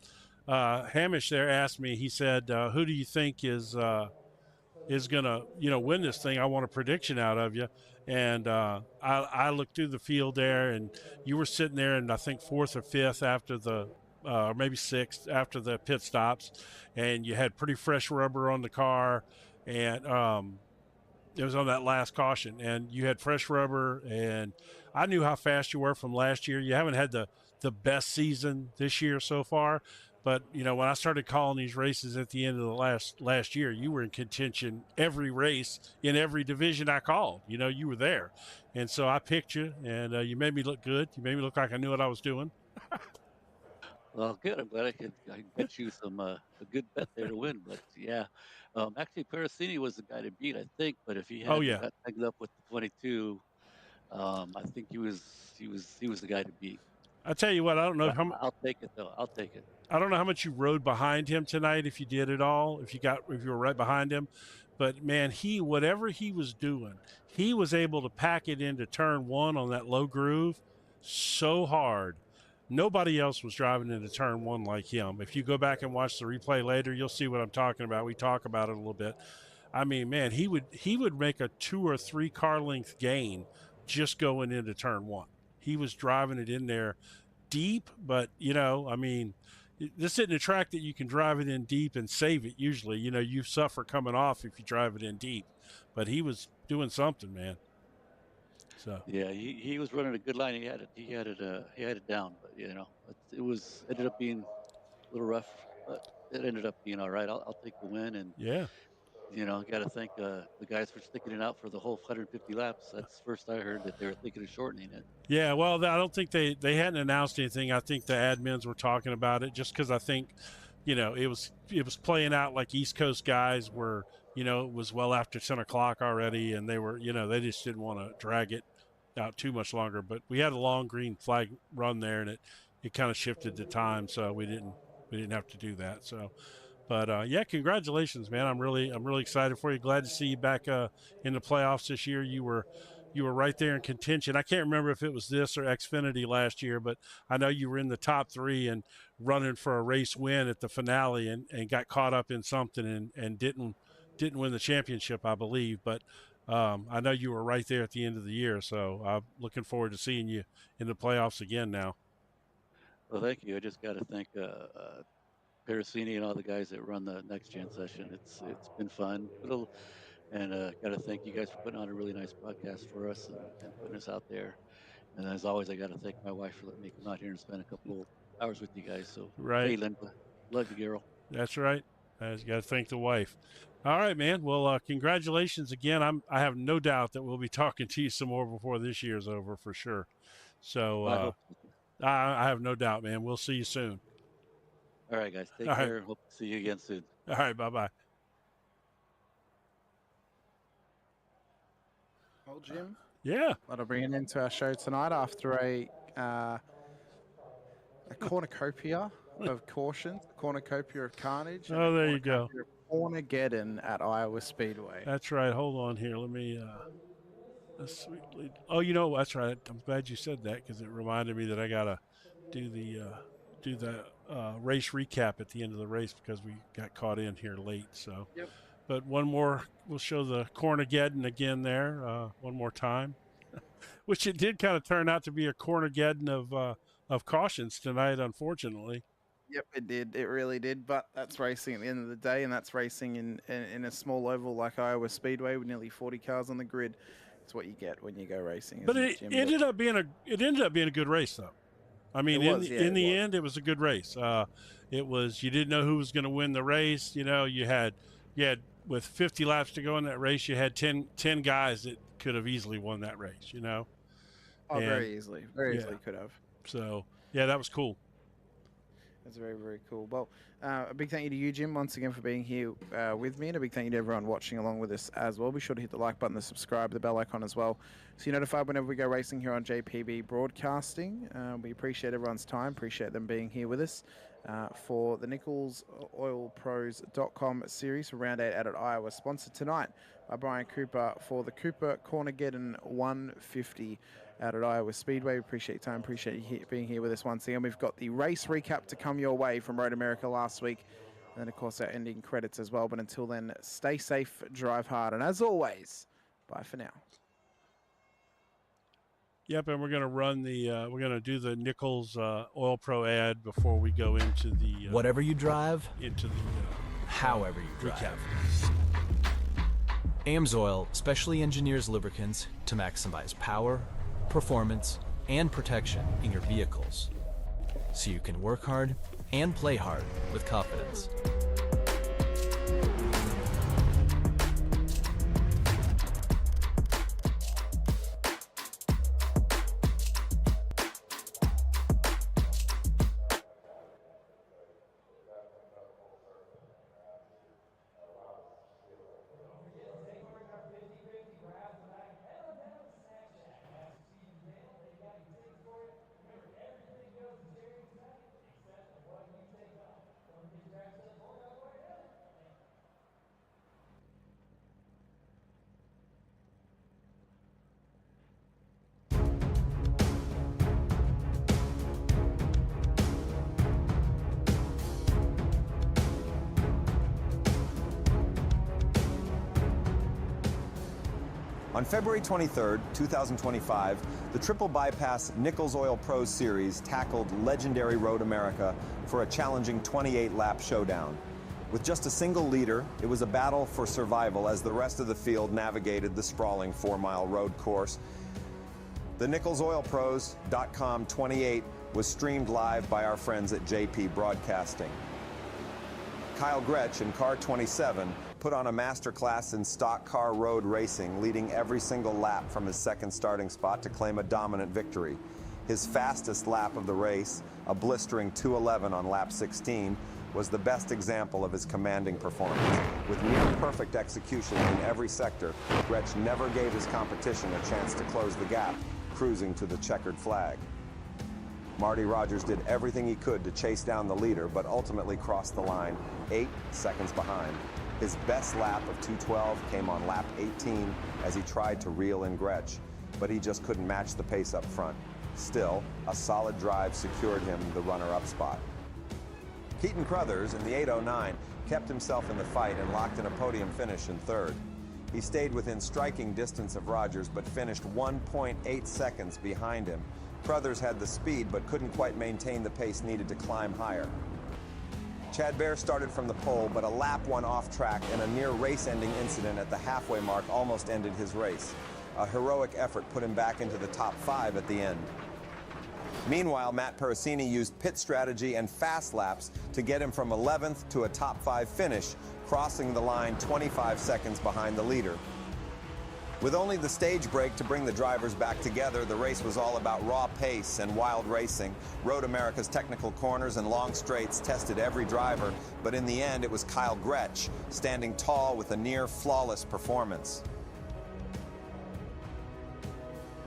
Hamish there asked me, he said, who do you think is gonna win this thing? I want a prediction out of you. And I looked through the field there, and you were sitting there in I think 4th or 5th after the or maybe 6th after the pit stops, and you had pretty fresh rubber on the car, and it was on that last caution, and you had fresh rubber, and I knew how fast you were from last year. You haven't had the best season this year so far, but when I started calling these races at the end of the last year, you were in contention every race in every division I called. You were there, and so I picked you, and you made me look good. You made me look like I knew what I was doing. Well, good. I'm glad I could bet you some a good bet there to win. But yeah, actually, Parasini was the guy to beat, I think. But if he had got tagged up with the 22, I think he was the guy to beat. I tell you what, I don't know how I'll take it though. I'll take it. I don't know how much you rode behind him tonight, if you did at all, if you were right behind him. But man, whatever he was doing, he was able to pack it into turn 1 on that low groove so hard. Nobody else was driving into turn 1 like him. If you go back and watch the replay later, you'll see what I'm talking about. We talk about it a little bit. I mean, man, he would make a 2 or 3 car length gain just going into turn 1. He was driving it in there deep, but I mean, this isn't a track that you can drive it in deep and save it. Usually, you suffer coming off if you drive it in deep, but he was doing something, man. So Yeah, he was running a good line. He had it down, but it was ended up being a little rough, but it ended up being all right. I'll take the win, and yeah. got to thank the guys for sticking it out for the whole 150 laps. That's first I heard that they were thinking of shortening it. Yeah, well, I don't think they hadn't announced anything. I think the admins were talking about it just because I think, it was playing out like East Coast guys were, it was well after 10 o'clock already, and they were, they just didn't want to drag it out too much longer. But we had a long green flag run there, and it kind of shifted the time, so we didn't have to do that. So. But yeah, congratulations, man! I'm really excited for you. Glad to see you back in the playoffs this year. You were right there in contention. I can't remember if it was this or Xfinity last year, but I know you were in the top 3 and running for a race win at the finale, and got caught up in something and didn't win the championship, I believe. But I know you were right there at the end of the year, so I'm looking forward to seeing you in the playoffs again now. Well, thank you. I just got to thank Parasini and all the guys that run the next gen session. It's been fun, and got to thank you guys for putting on a really nice podcast for us and putting us out there. And as always, I got to thank my wife for letting me come out here and spend a couple hours with you guys. So, right. Hey, Linda, love you, girl. That's right. I just got to thank the wife. All right, man. Well, congratulations again. I have no doubt that we'll be talking to you some more before this year's over for sure. So I have no doubt, man. We'll see you soon. All right, guys. Take care. Hope to see you again soon. All right. Bye-bye. Well, Jim. Yeah. That'll bring it into our show tonight after a cornucopia of cautions, a cornucopia of carnage. Oh, there you go. Cornaggedon at Iowa Speedway. That's right. Hold on here. Let me. That's right. I'm glad you said that because it reminded me that I gotta do the race recap at the end of the race because we got caught in here late. So, yep. But one more, we'll show the Cornaggedon again there one more time, which it did kind of turn out to be a Cornaggedon of cautions tonight, unfortunately. Yep, it did. It really did. But that's racing at the end of the day, and that's racing in a small oval like Iowa Speedway with nearly 40 cars on the grid. It's what you get when you go racing. But it ended up being a good race, though. I mean, in the end, it was a good race. It was, you didn't know who was going to win the race. You had with 50 laps to go in that race, you had 10 guys that could have easily won that race. Oh, very easily could have. So yeah, that was cool. That's very, very cool. Well, a big thank you to you, Jim, once again for being here with me, and a big thank you to everyone watching along with us as well. Be sure to hit the like button, the subscribe, the bell icon as well, so you're notified whenever we go racing here on JPB Broadcasting. We appreciate everyone's time, appreciate them being here with us for the Nichols Oil Pros.com series for Round 8 out at Iowa, sponsored tonight by Brian Cooper for the Cooper Cornaggedon 150 out at Iowa Speedway. Appreciate your time, appreciate you being here with us once again. We've got the race recap to come your way from Road America last week, and then of course our ending credits as well. But until then, stay safe, drive hard, and as always, bye for now. Yep, and we're going to run we're going to do the Nichols Oil Pro ad before we go into the whatever you drive, into the however you drive. Recap. AMSOIL specially engineers lubricants to maximize power, performance, and protection in your vehicles, so you can work hard and play hard with confidence. On February 23rd, 2025, The Triple Bypass Nichols Oil Pros Series tackled legendary Road America for a challenging 28-lap showdown. With just a single leader, it was a battle for survival as the rest of the field navigated the sprawling 4-mile road course. The NicholsOilPros.com 28 was streamed live by our friends at JP Broadcasting. Kyle Gretsch in car 27 put on a masterclass in stock car road racing, leading every single lap from his second starting spot to claim a dominant victory. His fastest lap of the race, a blistering 2:11 on lap 16, was the best example of his commanding performance. With near-perfect execution in every sector, Gretsch never gave his competition a chance to close the gap, cruising to the checkered flag. Marty Rogers did everything he could to chase down the leader, but ultimately crossed the line 8 seconds behind. His best lap of 2:12 came on lap 18 as he tried to reel in Gretsch, but he just couldn't match the pace up front. Still, a solid drive secured him the runner-up spot. Keaton Crothers in the 8:09 kept himself in the fight and locked in a podium finish in third. He stayed within striking distance of Rogers, but finished 1.8 seconds behind him. Crothers had the speed, but couldn't quite maintain the pace needed to climb higher. Chad Bear started from the pole, but a lap one off track and a near race-ending incident at the halfway mark almost ended his race. A heroic effort put him back into the top 5 at the end. Meanwhile, Matt Perosini used pit strategy and fast laps to get him from 11th to a top 5 finish, crossing the line 25 seconds behind the leader. With only the stage break to bring the drivers back together, the race was all about raw pace and wild racing. Road America's technical corners and long straights tested every driver, but in the end it was Kyle Gretsch, standing tall with a near flawless performance.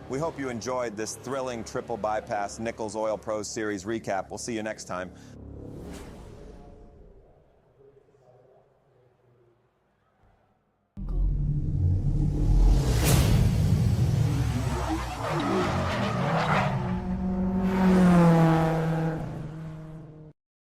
We hope you enjoyed this thrilling Triple Bypass Nichols Oil Pros Series recap. We'll see you next time.